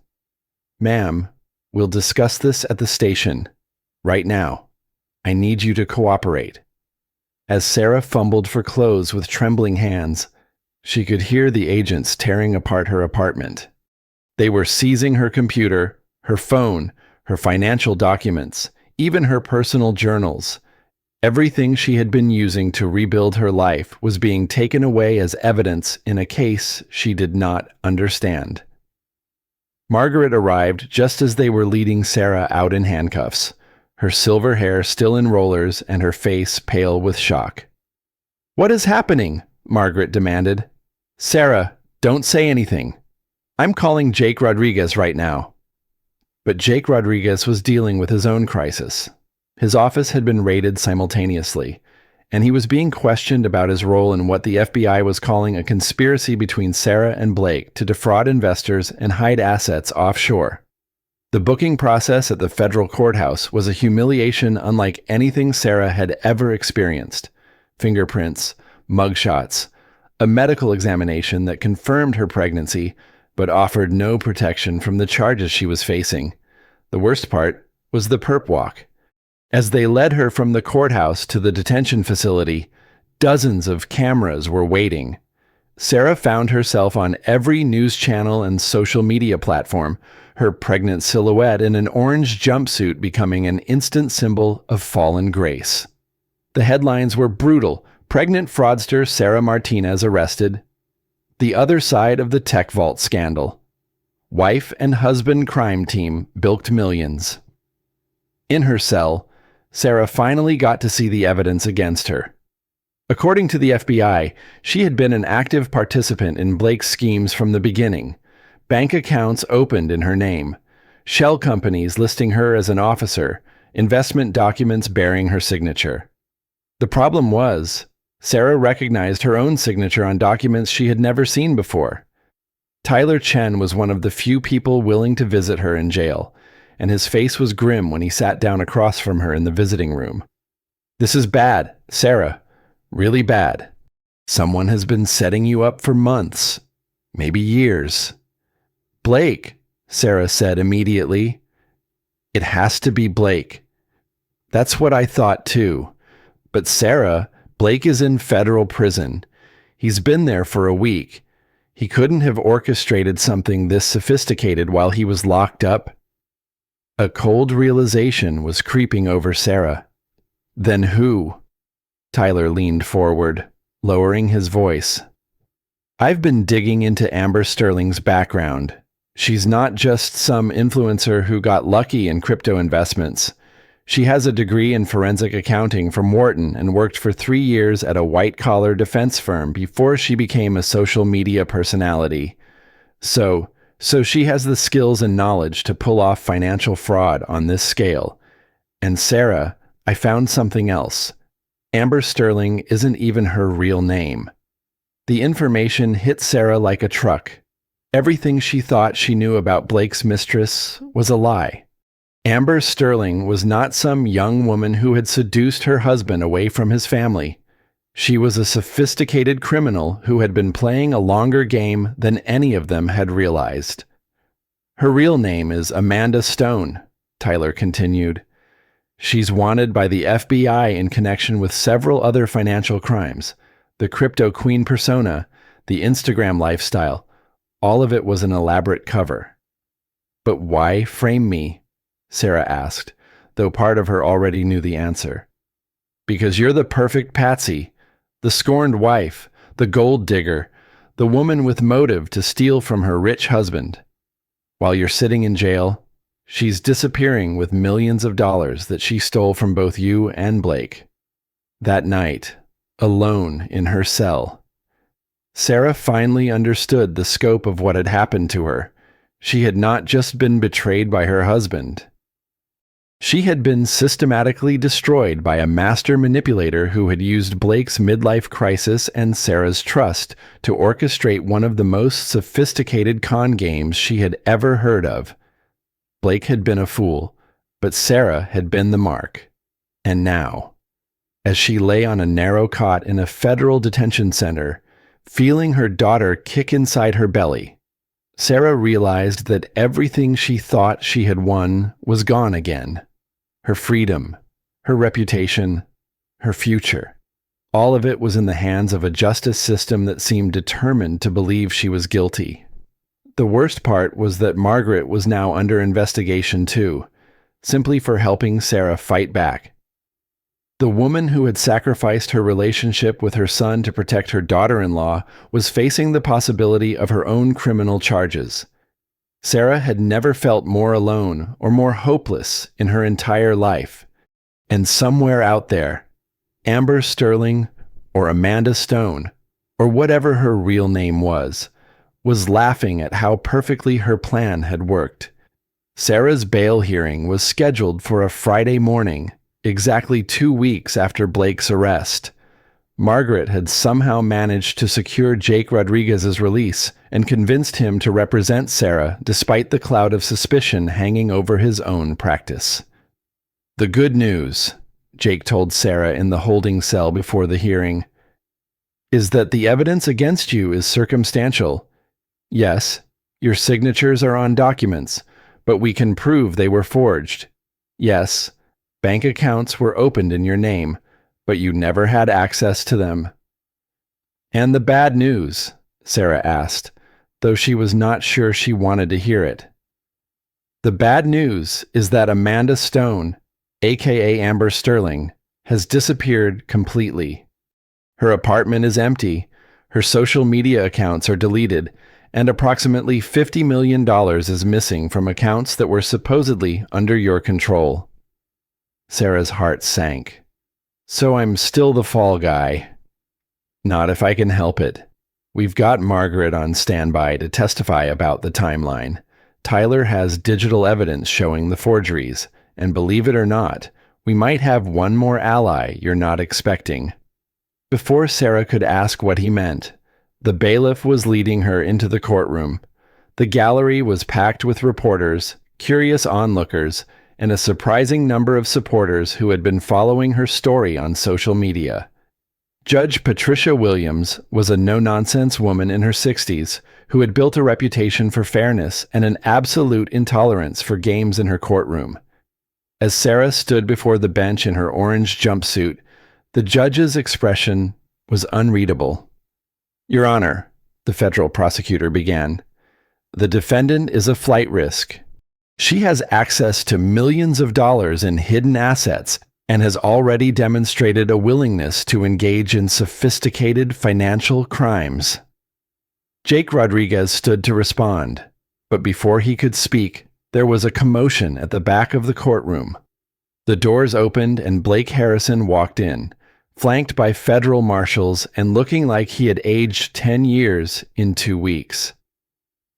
"Ma'am, we'll discuss this at the station. Right now. I need you to cooperate." As Sarah fumbled for clothes with trembling hands, she could hear the agents tearing apart her apartment. They were seizing her computer, her phone, her financial documents, even her personal journals. Everything she had been using to rebuild her life was being taken away as evidence in a case she did not understand. Margaret arrived just as they were leading Sarah out in handcuffs, her silver hair still in rollers and her face pale with shock. "What is happening?" Margaret demanded. "Sarah, don't say anything. I'm calling Jake Rodriguez right now." But Jake Rodriguez was dealing with his own crisis. His office had been raided simultaneously, and he was being questioned about his role in what the FBI was calling a conspiracy between Sarah and Blake to defraud investors and hide assets offshore. The booking process at the federal courthouse was a humiliation unlike anything Sarah had ever experienced. Fingerprints, mugshots, a medical examination that confirmed her pregnancy but offered no protection from the charges she was facing. The worst part was the perp walk. As they led her from the courthouse to the detention facility, dozens of cameras were waiting. Sarah found herself on every news channel and social media platform, her pregnant silhouette in an orange jumpsuit becoming an instant symbol of fallen grace. The headlines were brutal. "Pregnant fraudster Sarah Martinez arrested." "The other side of the tech vault scandal." "Wife and husband crime team bilked millions." In her cell, Sarah finally got to see the evidence against her. According to the FBI, she had been an active participant in Blake's schemes from the beginning. Bank accounts opened in her name, shell companies listing her as an officer, investment documents bearing her signature. The problem was, Sarah recognized her own signature on documents she had never seen before. Tyler Chen was one of the few people willing to visit her in jail, and his face was grim when he sat down across from her in the visiting room. "This is bad, Sarah. Really bad. Someone has been setting you up for months, maybe years." "Blake," Sarah said immediately. "It has to be Blake." "That's what I thought too. But Sarah, Blake is in federal prison. He's been there for a week. He couldn't have orchestrated something this sophisticated while he was locked up." A cold realization was creeping over Sarah. "Then who?" Tyler leaned forward, lowering his voice. "I've been digging into Amber Sterling's background. She's not just some influencer who got lucky in crypto investments. She has a degree in forensic accounting from Wharton and worked for 3 years at a white-collar defense firm before she became a social media personality. So she has the skills and knowledge to pull off financial fraud on this scale. And Sarah, I found something else. Amber Sterling isn't even her real name. The information hit Sarah like a truck. Everything she thought she knew about Blake's mistress was a lie. Amber Sterling was not some young woman who had seduced her husband away from his family. She was a sophisticated criminal who had been playing a longer game than any of them had realized. Her real name is Amanda Stone, Tyler continued. She's wanted by the FBI in connection with several other financial crimes. The crypto queen persona, the Instagram lifestyle, all of it was an elaborate cover. But why frame me? Sarah asked, though part of her already knew the answer. Because you're the perfect patsy, the scorned wife, the gold digger, the woman with motive to steal from her rich husband. While you're sitting in jail, she's disappearing with millions of dollars that she stole from both you and Blake. That night, alone in her cell, Sarah finally understood the scope of what had happened to her. She had not just been betrayed by her husband. She had been systematically destroyed by a master manipulator who had used Blake's midlife crisis and Sarah's trust to orchestrate one of the most sophisticated con games she had ever heard of. Blake had been a fool, but Sarah had been the mark. And now, as she lay on a narrow cot in a federal detention center, feeling her daughter kick inside her belly, Sarah realized that everything she thought she had won was gone again. Her freedom, her reputation, her future. All of it was in the hands of a justice system that seemed determined to believe she was guilty. The worst part was that Margaret was now under investigation too, simply for helping Sarah fight back. The woman who had sacrificed her relationship with her son to protect her daughter-in-law was facing the possibility of her own criminal charges. Sarah had never felt more alone or more hopeless in her entire life. And somewhere out there, Amber Sterling or Amanda Stone, or whatever her real name was laughing at how perfectly her plan had worked. Sarah's bail hearing was scheduled for a Friday morning, exactly 2 weeks after Blake's arrest. Margaret had somehow managed to secure Jake Rodriguez's release and convinced him to represent Sarah despite the cloud of suspicion hanging over his own practice. The good news, Jake told Sarah in the holding cell before the hearing, is that the evidence against you is circumstantial. Yes, your signatures are on documents, but we can prove they were forged. Yes, bank accounts were opened in your name, but you never had access to them. And the bad news, Sarah asked, though she was not sure she wanted to hear it. The bad news is that Amanda Stone, aka Amber Sterling, has disappeared completely. Her apartment is empty, her social media accounts are deleted, and approximately $50 million is missing from accounts that were supposedly under your control. Sarah's heart sank. So I'm still the fall guy. Not if I can help it. We've got Margaret on standby to testify about the timeline. Tyler has digital evidence showing the forgeries, and believe it or not, we might have one more ally you're not expecting. Before Sarah could ask what he meant, the bailiff was leading her into the courtroom. The gallery was packed with reporters, curious onlookers, and a surprising number of supporters who had been following her story on social media. Judge Patricia Williams was a no-nonsense woman in her 60s who had built a reputation for fairness and an absolute intolerance for games in her courtroom. As Sarah stood before the bench in her orange jumpsuit, the judge's expression was unreadable. Your Honor, the federal prosecutor began, the defendant is a flight risk. She has access to millions of dollars in hidden assets and has already demonstrated a willingness to engage in sophisticated financial crimes. Jake Rodriguez stood to respond, but before he could speak, there was a commotion at the back of the courtroom. The doors opened and Blake Harrison walked in, flanked by federal marshals and looking like he had aged 10 years in 2 weeks.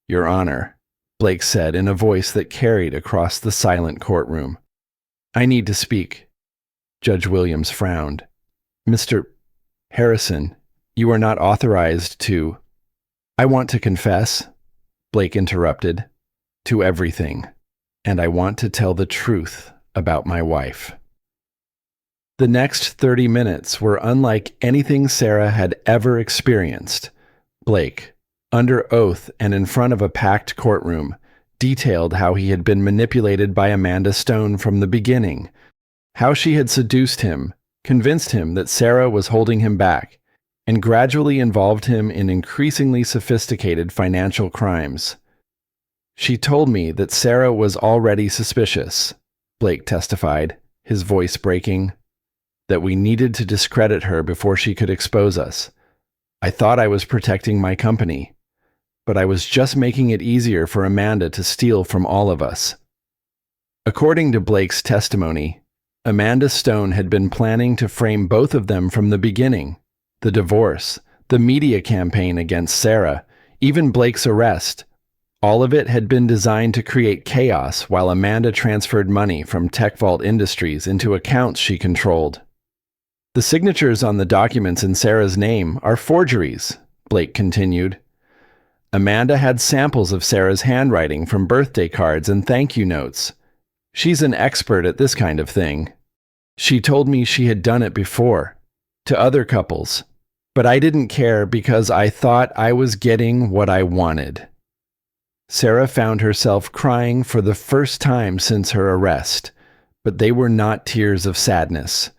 Your Honor, Blake said in a voice that carried across the silent courtroom. I need to speak. Judge Williams frowned. Mr. Harrison, you are not authorized to— I want to confess, Blake interrupted, to everything, and I want to tell the truth about my wife. The next 30 minutes were unlike anything Sarah had ever experienced. Blake, under oath and in front of a packed courtroom, detailed how he had been manipulated by Amanda Stone from the beginning, how she had seduced him, convinced him that Sarah was holding him back, and gradually involved him in increasingly sophisticated financial crimes. She told me that Sarah was already suspicious, Blake testified, his voice breaking, that we needed to discredit her before she could expose us. I thought I was protecting my company, but I was just making it easier for Amanda to steal from all of us. According to Blake's testimony, Amanda Stone had been planning to frame both of them from the beginning. The divorce, the media campaign against Sarah, even Blake's arrest, all of it had been designed to create chaos while Amanda transferred money from Tech Vault Industries into accounts she controlled. The signatures on the documents in Sarah's name are forgeries, Blake continued. Amanda had samples of Sarah's handwriting from birthday cards and thank you notes. She's an expert at this kind of thing. She told me she had done it before, to other couples, but I didn't care because I thought I was getting what I wanted. Sarah found herself crying for the first time since her arrest, but they were not tears of sadness.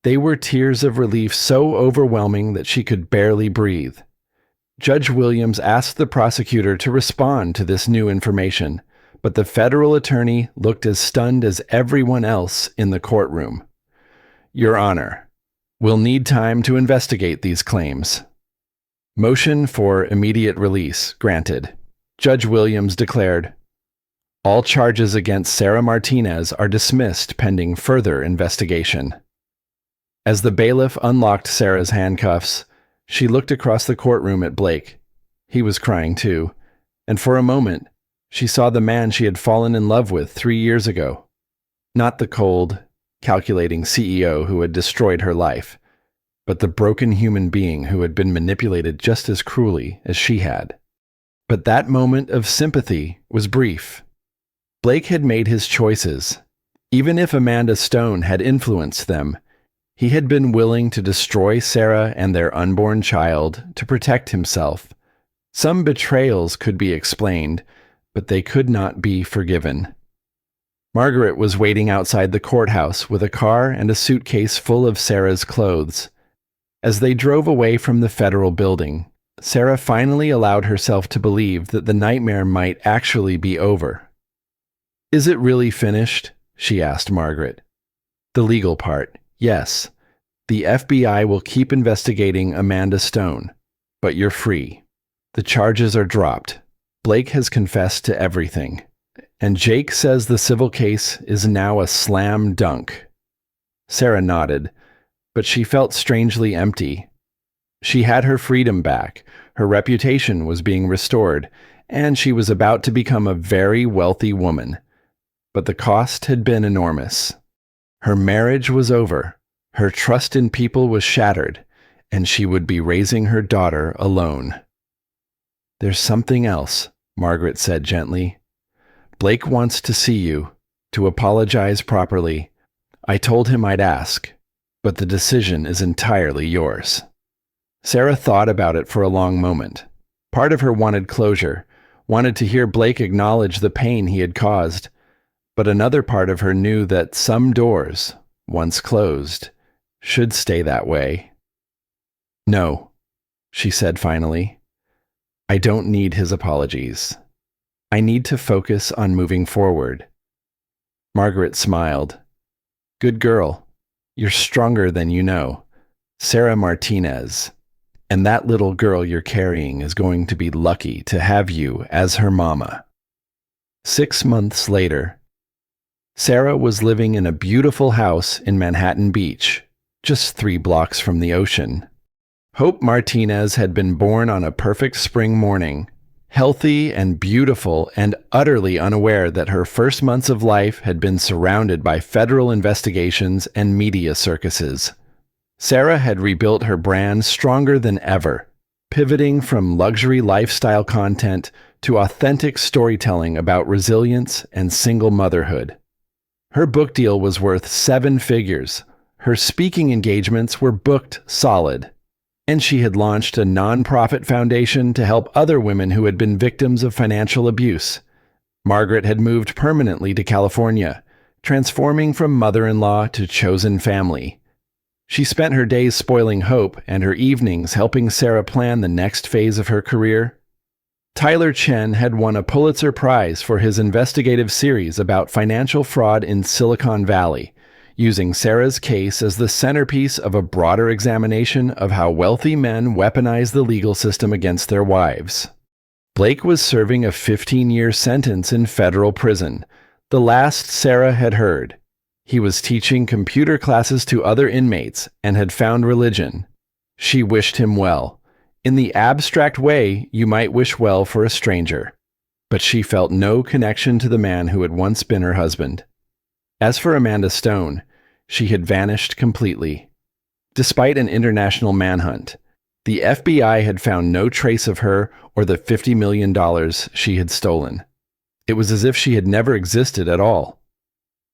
They were tears of relief so overwhelming that she could barely breathe. Judge Williams asked the prosecutor to respond to this new information, but the federal attorney looked as stunned as everyone else in the courtroom. Your Honor, we'll need time to investigate these claims. Motion for immediate release granted. Judge Williams declared, all charges against Sarah Martinez are dismissed pending further investigation. As the bailiff unlocked Sarah's handcuffs, she looked across the courtroom at Blake. He was crying too, and for a moment, she saw the man she had fallen in love with 3 years ago. Not the cold, calculating CEO who had destroyed her life, but the broken human being who had been manipulated just as cruelly as she had. But that moment of sympathy was brief. Blake had made his choices. Even if Amanda Stone had influenced them, he had been willing to destroy Sarah and their unborn child to protect himself. Some betrayals could be explained, but they could not be forgiven. Margaret was waiting outside the courthouse with a car and a suitcase full of Sarah's clothes. As they drove away from the federal building, Sarah finally allowed herself to believe that the nightmare might actually be over. Is it really finished? She asked Margaret. The legal part, yes. The FBI will keep investigating Amanda Stone, but you're free. The charges are dropped. Blake has confessed to everything. And Jake says the civil case is now a slam dunk. Sarah nodded, but she felt strangely empty. She had her freedom back, her reputation was being restored, and she was about to become a very wealthy woman. But the cost had been enormous. Her marriage was over, her trust in people was shattered, and she would be raising her daughter alone. There's something else, Margaret said gently. Blake wants to see you, to apologize properly. I told him I'd ask, but the decision is entirely yours. Sarah thought about it for a long moment. Part of her wanted closure, wanted to hear Blake acknowledge the pain he had caused, but another part of her knew that some doors, once closed, should stay that way. No, she said finally. I don't need his apologies. I need to focus on moving forward. Margaret smiled. Good girl. You're stronger than you know. Sarah Martinez. And that little girl you're carrying is going to be lucky to have you as her mama. 6 months later, Sarah was living in a beautiful house in Manhattan Beach, just 3 blocks from the ocean. Hope Martinez had been born on a perfect spring morning, healthy and beautiful and utterly unaware that her first months of life had been surrounded by federal investigations and media circuses. Sarah had rebuilt her brand stronger than ever, pivoting from luxury lifestyle content to authentic storytelling about resilience and single motherhood. Her book deal was worth 7 figures. Her speaking engagements were booked solid. And she had launched a nonprofit foundation to help other women who had been victims of financial abuse. Margaret had moved permanently to California, transforming from mother-in-law to chosen family. She spent her days spoiling hope and her evenings helping Sarah plan the next phase of her career. Tyler Chen had won a Pulitzer Prize for his investigative series about financial fraud in Silicon Valley, using Sarah's case as the centerpiece of a broader examination of how wealthy men weaponize the legal system against their wives. Blake was serving a 15-year sentence in federal prison, the last Sarah had heard. He was teaching computer classes to other inmates and had found religion. She wished him well. In the abstract way you might wish well for a stranger. But she felt no connection to the man who had once been her husband. As for Amanda Stone, she had vanished completely. Despite an international manhunt, the FBI had found no trace of her or the $50 million she had stolen. It was as if she had never existed at all.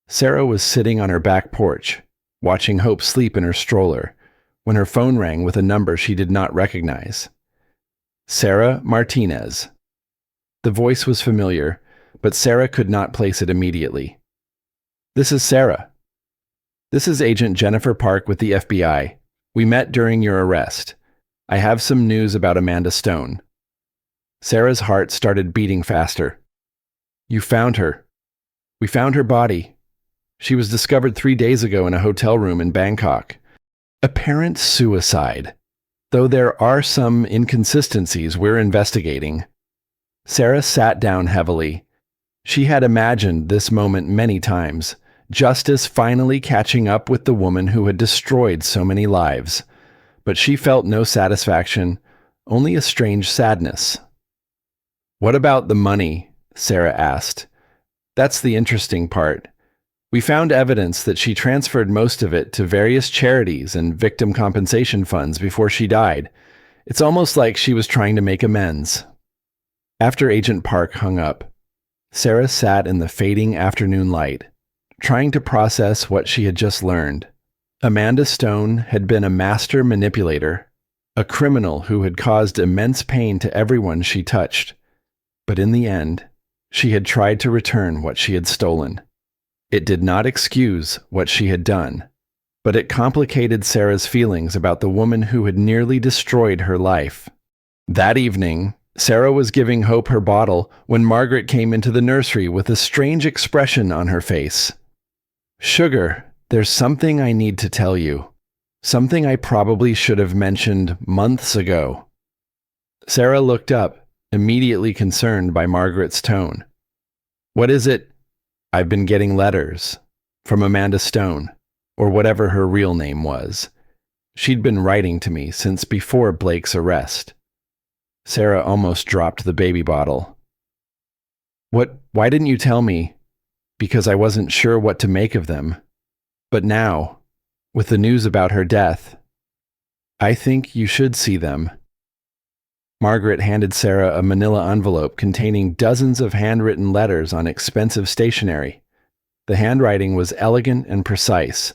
Sarah was sitting on her back porch, watching Hope sleep in her stroller, when her phone rang with a number she did not recognize. Sarah Martinez. The voice was familiar, but Sarah could not place it immediately. "This is Sarah. This is Agent Jennifer Park with the FBI. We met during your arrest. I have some news about Amanda Stone." Sarah's heart started beating faster. "You found her." "We found her body. She was discovered 3 days ago in a hotel room in Bangkok. Apparent suicide, though there are some inconsistencies we're investigating." Sarah sat down heavily. She had imagined this moment many times, justice finally catching up with the woman who had destroyed so many lives. But she felt no satisfaction, only a strange sadness. "What about the money?" Sarah asked. "That's the interesting part. We found evidence that she transferred most of it to various charities and victim compensation funds before she died. It's almost like she was trying to make amends." After Agent Park hung up, Sarah sat in the fading afternoon light, trying to process what she had just learned. Amanda Stone had been a master manipulator, a criminal who had caused immense pain to everyone she touched. But in the end, she had tried to return what she had stolen. It did not excuse what she had done, but it complicated Sarah's feelings about the woman who had nearly destroyed her life. That evening, Sarah was giving Hope her bottle when Margaret came into the nursery with a strange expression on her face. "Sugar, there's something I need to tell you. Something I probably should have mentioned months ago." Sarah looked up, immediately concerned by Margaret's tone. "What is it?" "I've been getting letters from Amanda Stone, or whatever her real name was. She'd been writing to me since before Blake's arrest." Sarah almost dropped the baby bottle. Why didn't you tell me?" "Because I wasn't sure what to make of them. But now, with the news about her death, I think you should see them." Margaret handed Sarah a manila envelope containing dozens of handwritten letters on expensive stationery. The handwriting was elegant and precise,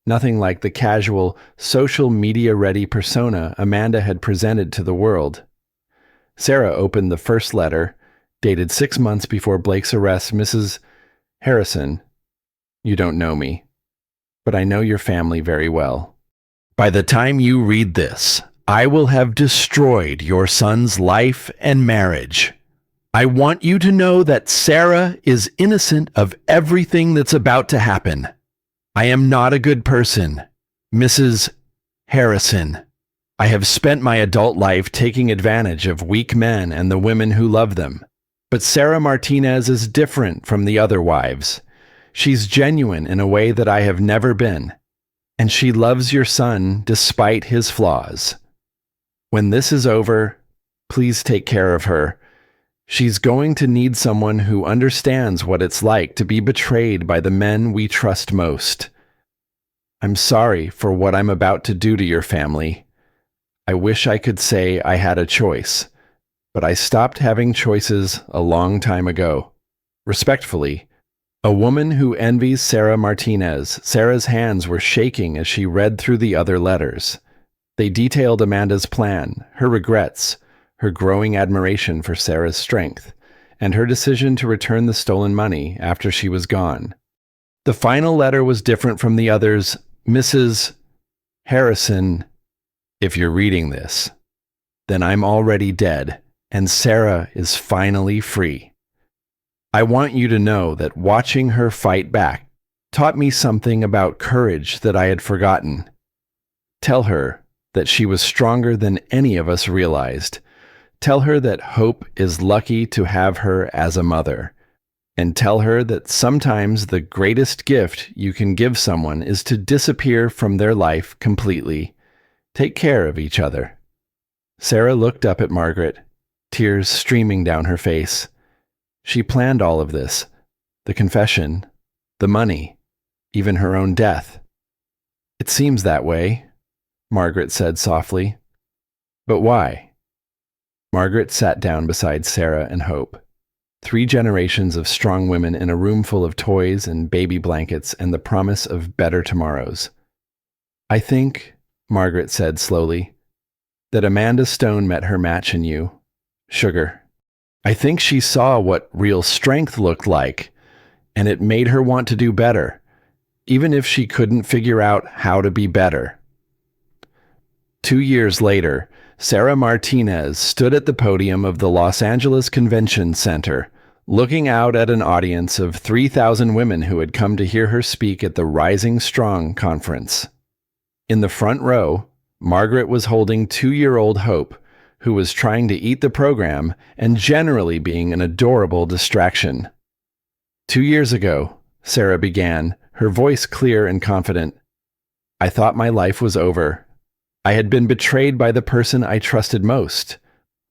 nothing like the casual, social media-ready persona Amanda had presented to the world. Sarah opened the first letter, dated 6 months before Blake's arrest. "Mrs. Harrison, you don't know me, but I know your family very well. By the time you read this, I will have destroyed your son's life and marriage. I want you to know that Sarah is innocent of everything that's about to happen. I am not a good person, Mrs. Harrison. I have spent my adult life taking advantage of weak men and the women who love them. But Sarah Martinez is different from the other wives. She's genuine in a way that I have never been. And she loves your son despite his flaws. When this is over, please take care of her. She's going to need someone who understands what it's like to be betrayed by the men we trust most. I'm sorry for what I'm about to do to your family. I wish I could say I had a choice, but I stopped having choices a long time ago. Respectfully, a woman who envies Sarah Martinez. Sarah's hands were shaking as she read through the other letters. They detailed Amanda's plan, her regrets, her growing admiration for Sarah's strength, and her decision to return the stolen money after she was gone. The final letter was different from the others. Mrs. Harrison, if you're reading this, then I'm already dead, and Sarah is finally free. I want you to know that watching her fight back taught me something about courage that I had forgotten. Tell her that she was stronger than any of us realized. Tell her that Hope is lucky to have her as a mother. And tell her that sometimes the greatest gift you can give someone is to disappear from their life completely. Take care of each other. Sarah looked up at Margaret, tears streaming down her face. She planned all of this, the confession, the money, even her own death. It seems that way, Margaret said softly. But why? Margaret sat down beside Sarah and Hope. 3 generations of strong women in a room full of toys and baby blankets and the promise of better tomorrows. I think, Margaret said slowly, that Amanda Stone met her match in you, Sugar. I think she saw what real strength looked like, and it made her want to do better, even if she couldn't figure out how to be better. 2 years later, Sarah Martinez stood at the podium of the Los Angeles Convention Center, looking out at an audience of 3,000 women who had come to hear her speak at the Rising Strong conference. In the front row, Margaret was holding 2-year-old Hope, who was trying to eat the program and generally being an adorable distraction. 2 years ago, Sarah began, her voice clear and confident. I thought my life was over. I had been betrayed by the person I trusted most,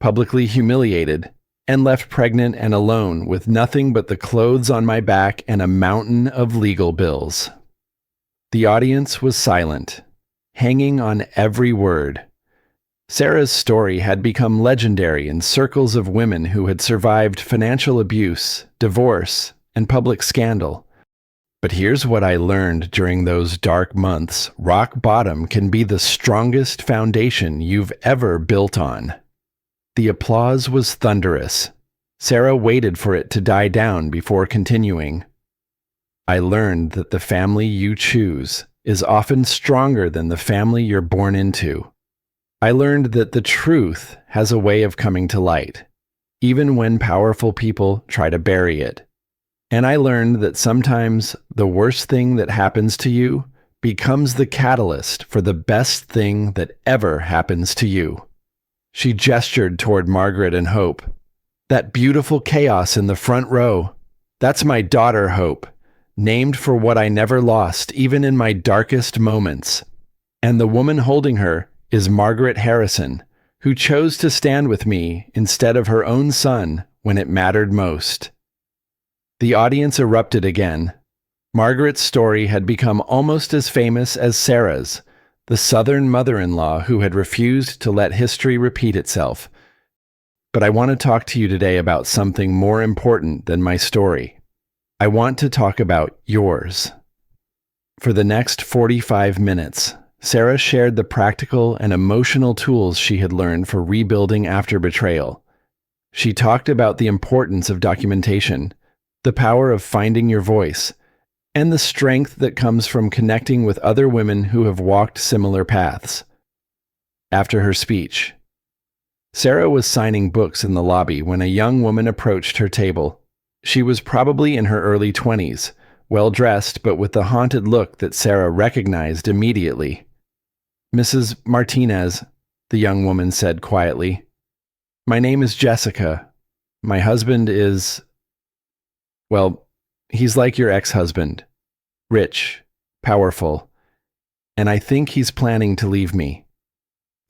publicly humiliated, and left pregnant and alone with nothing but the clothes on my back and a mountain of legal bills. The audience was silent, hanging on every word. Sarah's story had become legendary in circles of women who had survived financial abuse, divorce, and public scandal. But here's what I learned during those dark months. Rock bottom can be the strongest foundation you've ever built on. The applause was thunderous. Sarah waited for it to die down before continuing. I learned that the family you choose is often stronger than the family you're born into. I learned that the truth has a way of coming to light, even when powerful people try to bury it. And I learned that sometimes the worst thing that happens to you becomes the catalyst for the best thing that ever happens to you. She gestured toward Margaret and Hope. That beautiful chaos in the front row, that's my daughter Hope, named for what I never lost, even in my darkest moments. And the woman holding her is Margaret Harrison, who chose to stand with me instead of her own son when it mattered most. The audience erupted again. Margaret's story had become almost as famous as Sarah's, the Southern mother-in-law who had refused to let history repeat itself. But I want to talk to you today about something more important than my story. I want to talk about yours. For the next 45 minutes, Sarah shared the practical and emotional tools she had learned for rebuilding after betrayal. She talked about the importance of documentation, the power of finding your voice, and the strength that comes from connecting with other women who have walked similar paths. After her speech, Sarah was signing books in the lobby when a young woman approached her table. She was probably in her early 20s, well-dressed but with the haunted look that Sarah recognized immediately. Mrs. Martinez, the young woman said quietly, my name is Jessica. My husband is, well, he's like your ex-husband, rich, powerful, and I think he's planning to leave me.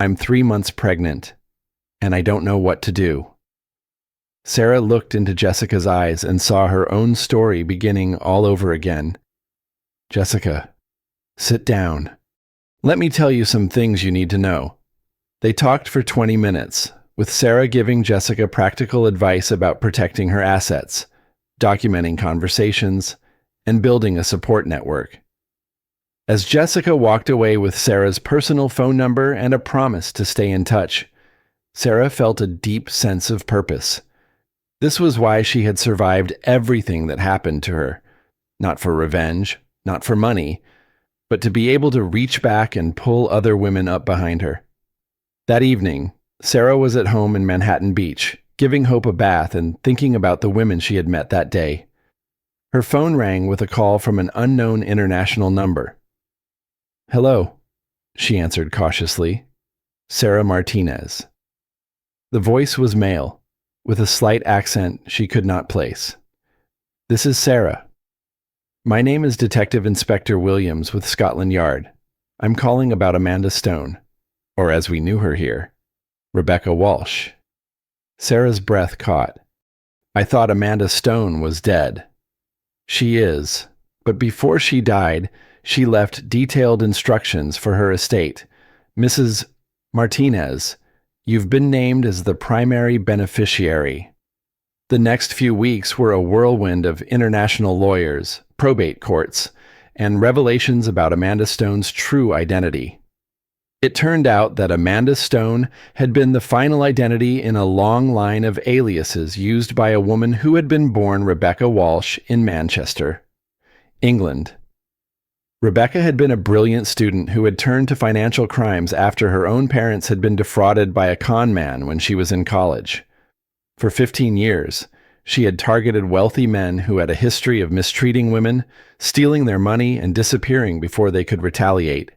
I'm 3 months pregnant, and I don't know what to do. Sarah looked into Jessica's eyes and saw her own story beginning all over again. Jessica, Sit down. Let me tell you some things you need to know." They talked for 20 minutes, with Sarah giving Jessica practical advice about protecting her assets, documenting conversations, and building a support network. As Jessica walked away with Sarah's personal phone number and a promise to stay in touch, Sarah felt a deep sense of purpose. This was why she had survived everything that happened to her. Not for revenge, not for money, but to be able to reach back and pull other women up behind her. That evening, Sarah was at home in Manhattan Beach, giving Hope a bath and thinking about the women she had met that day. Her phone rang with a call from an unknown international number. "Hello," she answered cautiously. "Sarah Martinez." The voice was male, with a slight accent she could not place. "This is Sarah. My name is Detective Inspector Williams with Scotland Yard. I'm calling about Amanda Stone, or as we knew her here, Rebecca Walsh." Sarah's breath caught. "I thought Amanda Stone was dead." "She is, but before she died, she left detailed instructions for her estate. Mrs. Martinez, you've been named as the primary beneficiary." The next few weeks were a whirlwind of international lawyers, probate courts, and revelations about Amanda Stone's true identity. It turned out that Amanda Stone had been the final identity in a long line of aliases used by a woman who had been born Rebecca Walsh in Manchester, England. Rebecca had been a brilliant student who had turned to financial crimes after her own parents had been defrauded by a con man when she was in college. For 15 years, she had targeted wealthy men who had a history of mistreating women, stealing their money, and disappearing before they could retaliate.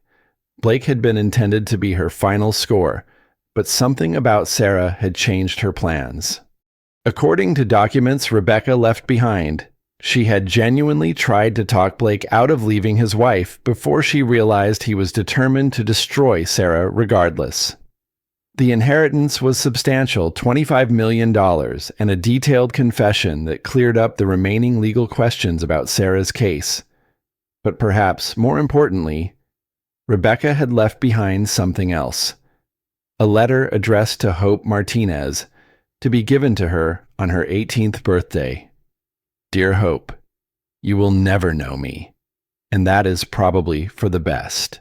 Blake had been intended to be her final score, but something about Sarah had changed her plans. According to documents Rebecca left behind, she had genuinely tried to talk Blake out of leaving his wife before she realized he was determined to destroy Sarah regardless. The inheritance was substantial, $25 million, and a detailed confession that cleared up the remaining legal questions about Sarah's case. But perhaps more importantly, Rebecca had left behind something else. A letter addressed to Hope Martinez, to be given to her on her 18th birthday. "Dear Hope, you will never know me, and that is probably for the best.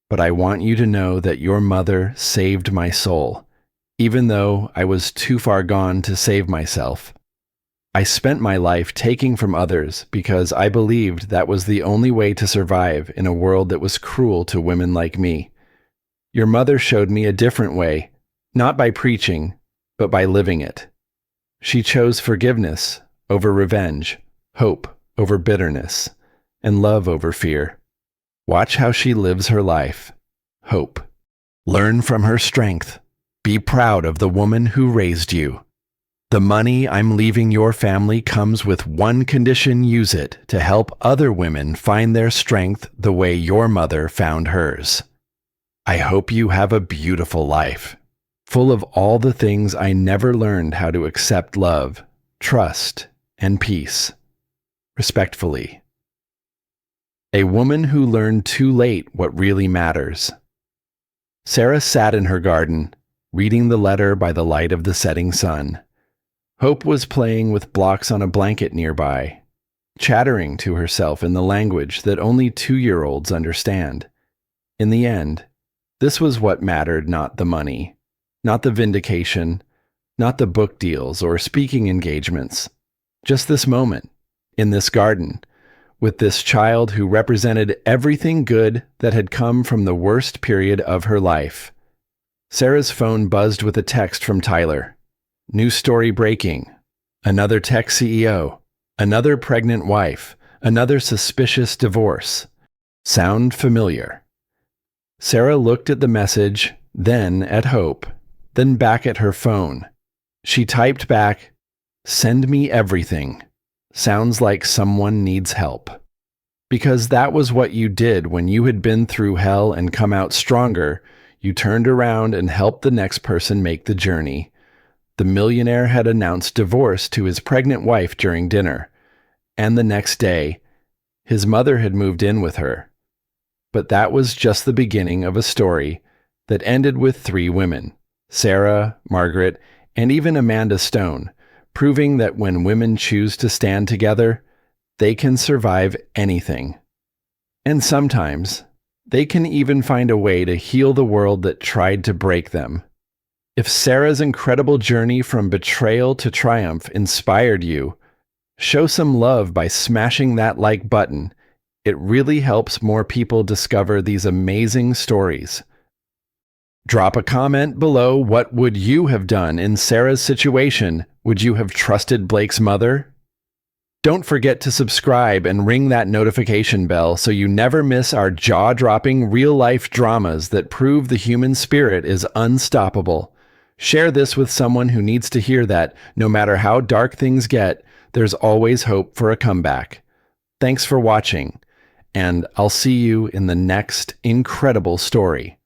But I want you to know that your mother saved my soul, even though I was too far gone to save myself. I spent my life taking from others because I believed that was the only way to survive in a world that was cruel to women like me. Your mother showed me a different way, not by preaching, but by living it. She chose forgiveness over revenge, hope over bitterness, and love over fear. Watch how she lives her life. Hope. Learn from her strength. Be proud of the woman who raised you. The money I'm leaving your family comes with one condition: use it to help other women find their strength the way your mother found hers. I hope you have a beautiful life, full of all the things I never learned how to accept: love, trust, and peace. Respectfully. A woman who learned too late what really matters." Sarah sat in her garden, reading the letter by the light of the setting sun. Hope was playing with blocks on a blanket nearby, chattering to herself in the language that only 2-year-olds understand. In the end, this was what mattered: not the money, not the vindication, not the book deals or speaking engagements. Just this moment, in this garden, with this child who represented everything good that had come from the worst period of her life. Sarah's phone buzzed with a text from Tyler. New story breaking. Another tech CEO. Another pregnant wife. Another suspicious divorce. Sound familiar? Sarah looked at the message, then at Hope, then back at her phone. She typed back, "Send me everything. Sounds like someone needs help." Because that was what you did when you had been through hell and come out stronger. You turned around and helped the next person make the journey. The millionaire had announced divorce to his pregnant wife during dinner, and the next day, his mother had moved in with her. But that was just the beginning of a story that ended with 3 women, Sarah, Margaret, and even Amanda Stone, proving that when women choose to stand together, they can survive anything. And sometimes, they can even find a way to heal the world that tried to break them. If Sarah's incredible journey from betrayal to triumph inspired you, show some love by smashing that like button. It really helps more people discover these amazing stories. Drop a comment below. What would you have done in Sarah's situation? Would you have trusted Blake's mother? Don't forget to subscribe and ring that notification bell so you never miss our jaw-dropping real-life dramas that prove the human spirit is unstoppable. Share this with someone who needs to hear that no matter how dark things get, there's always hope for a comeback. Thanks for watching, and I'll see you in the next incredible story.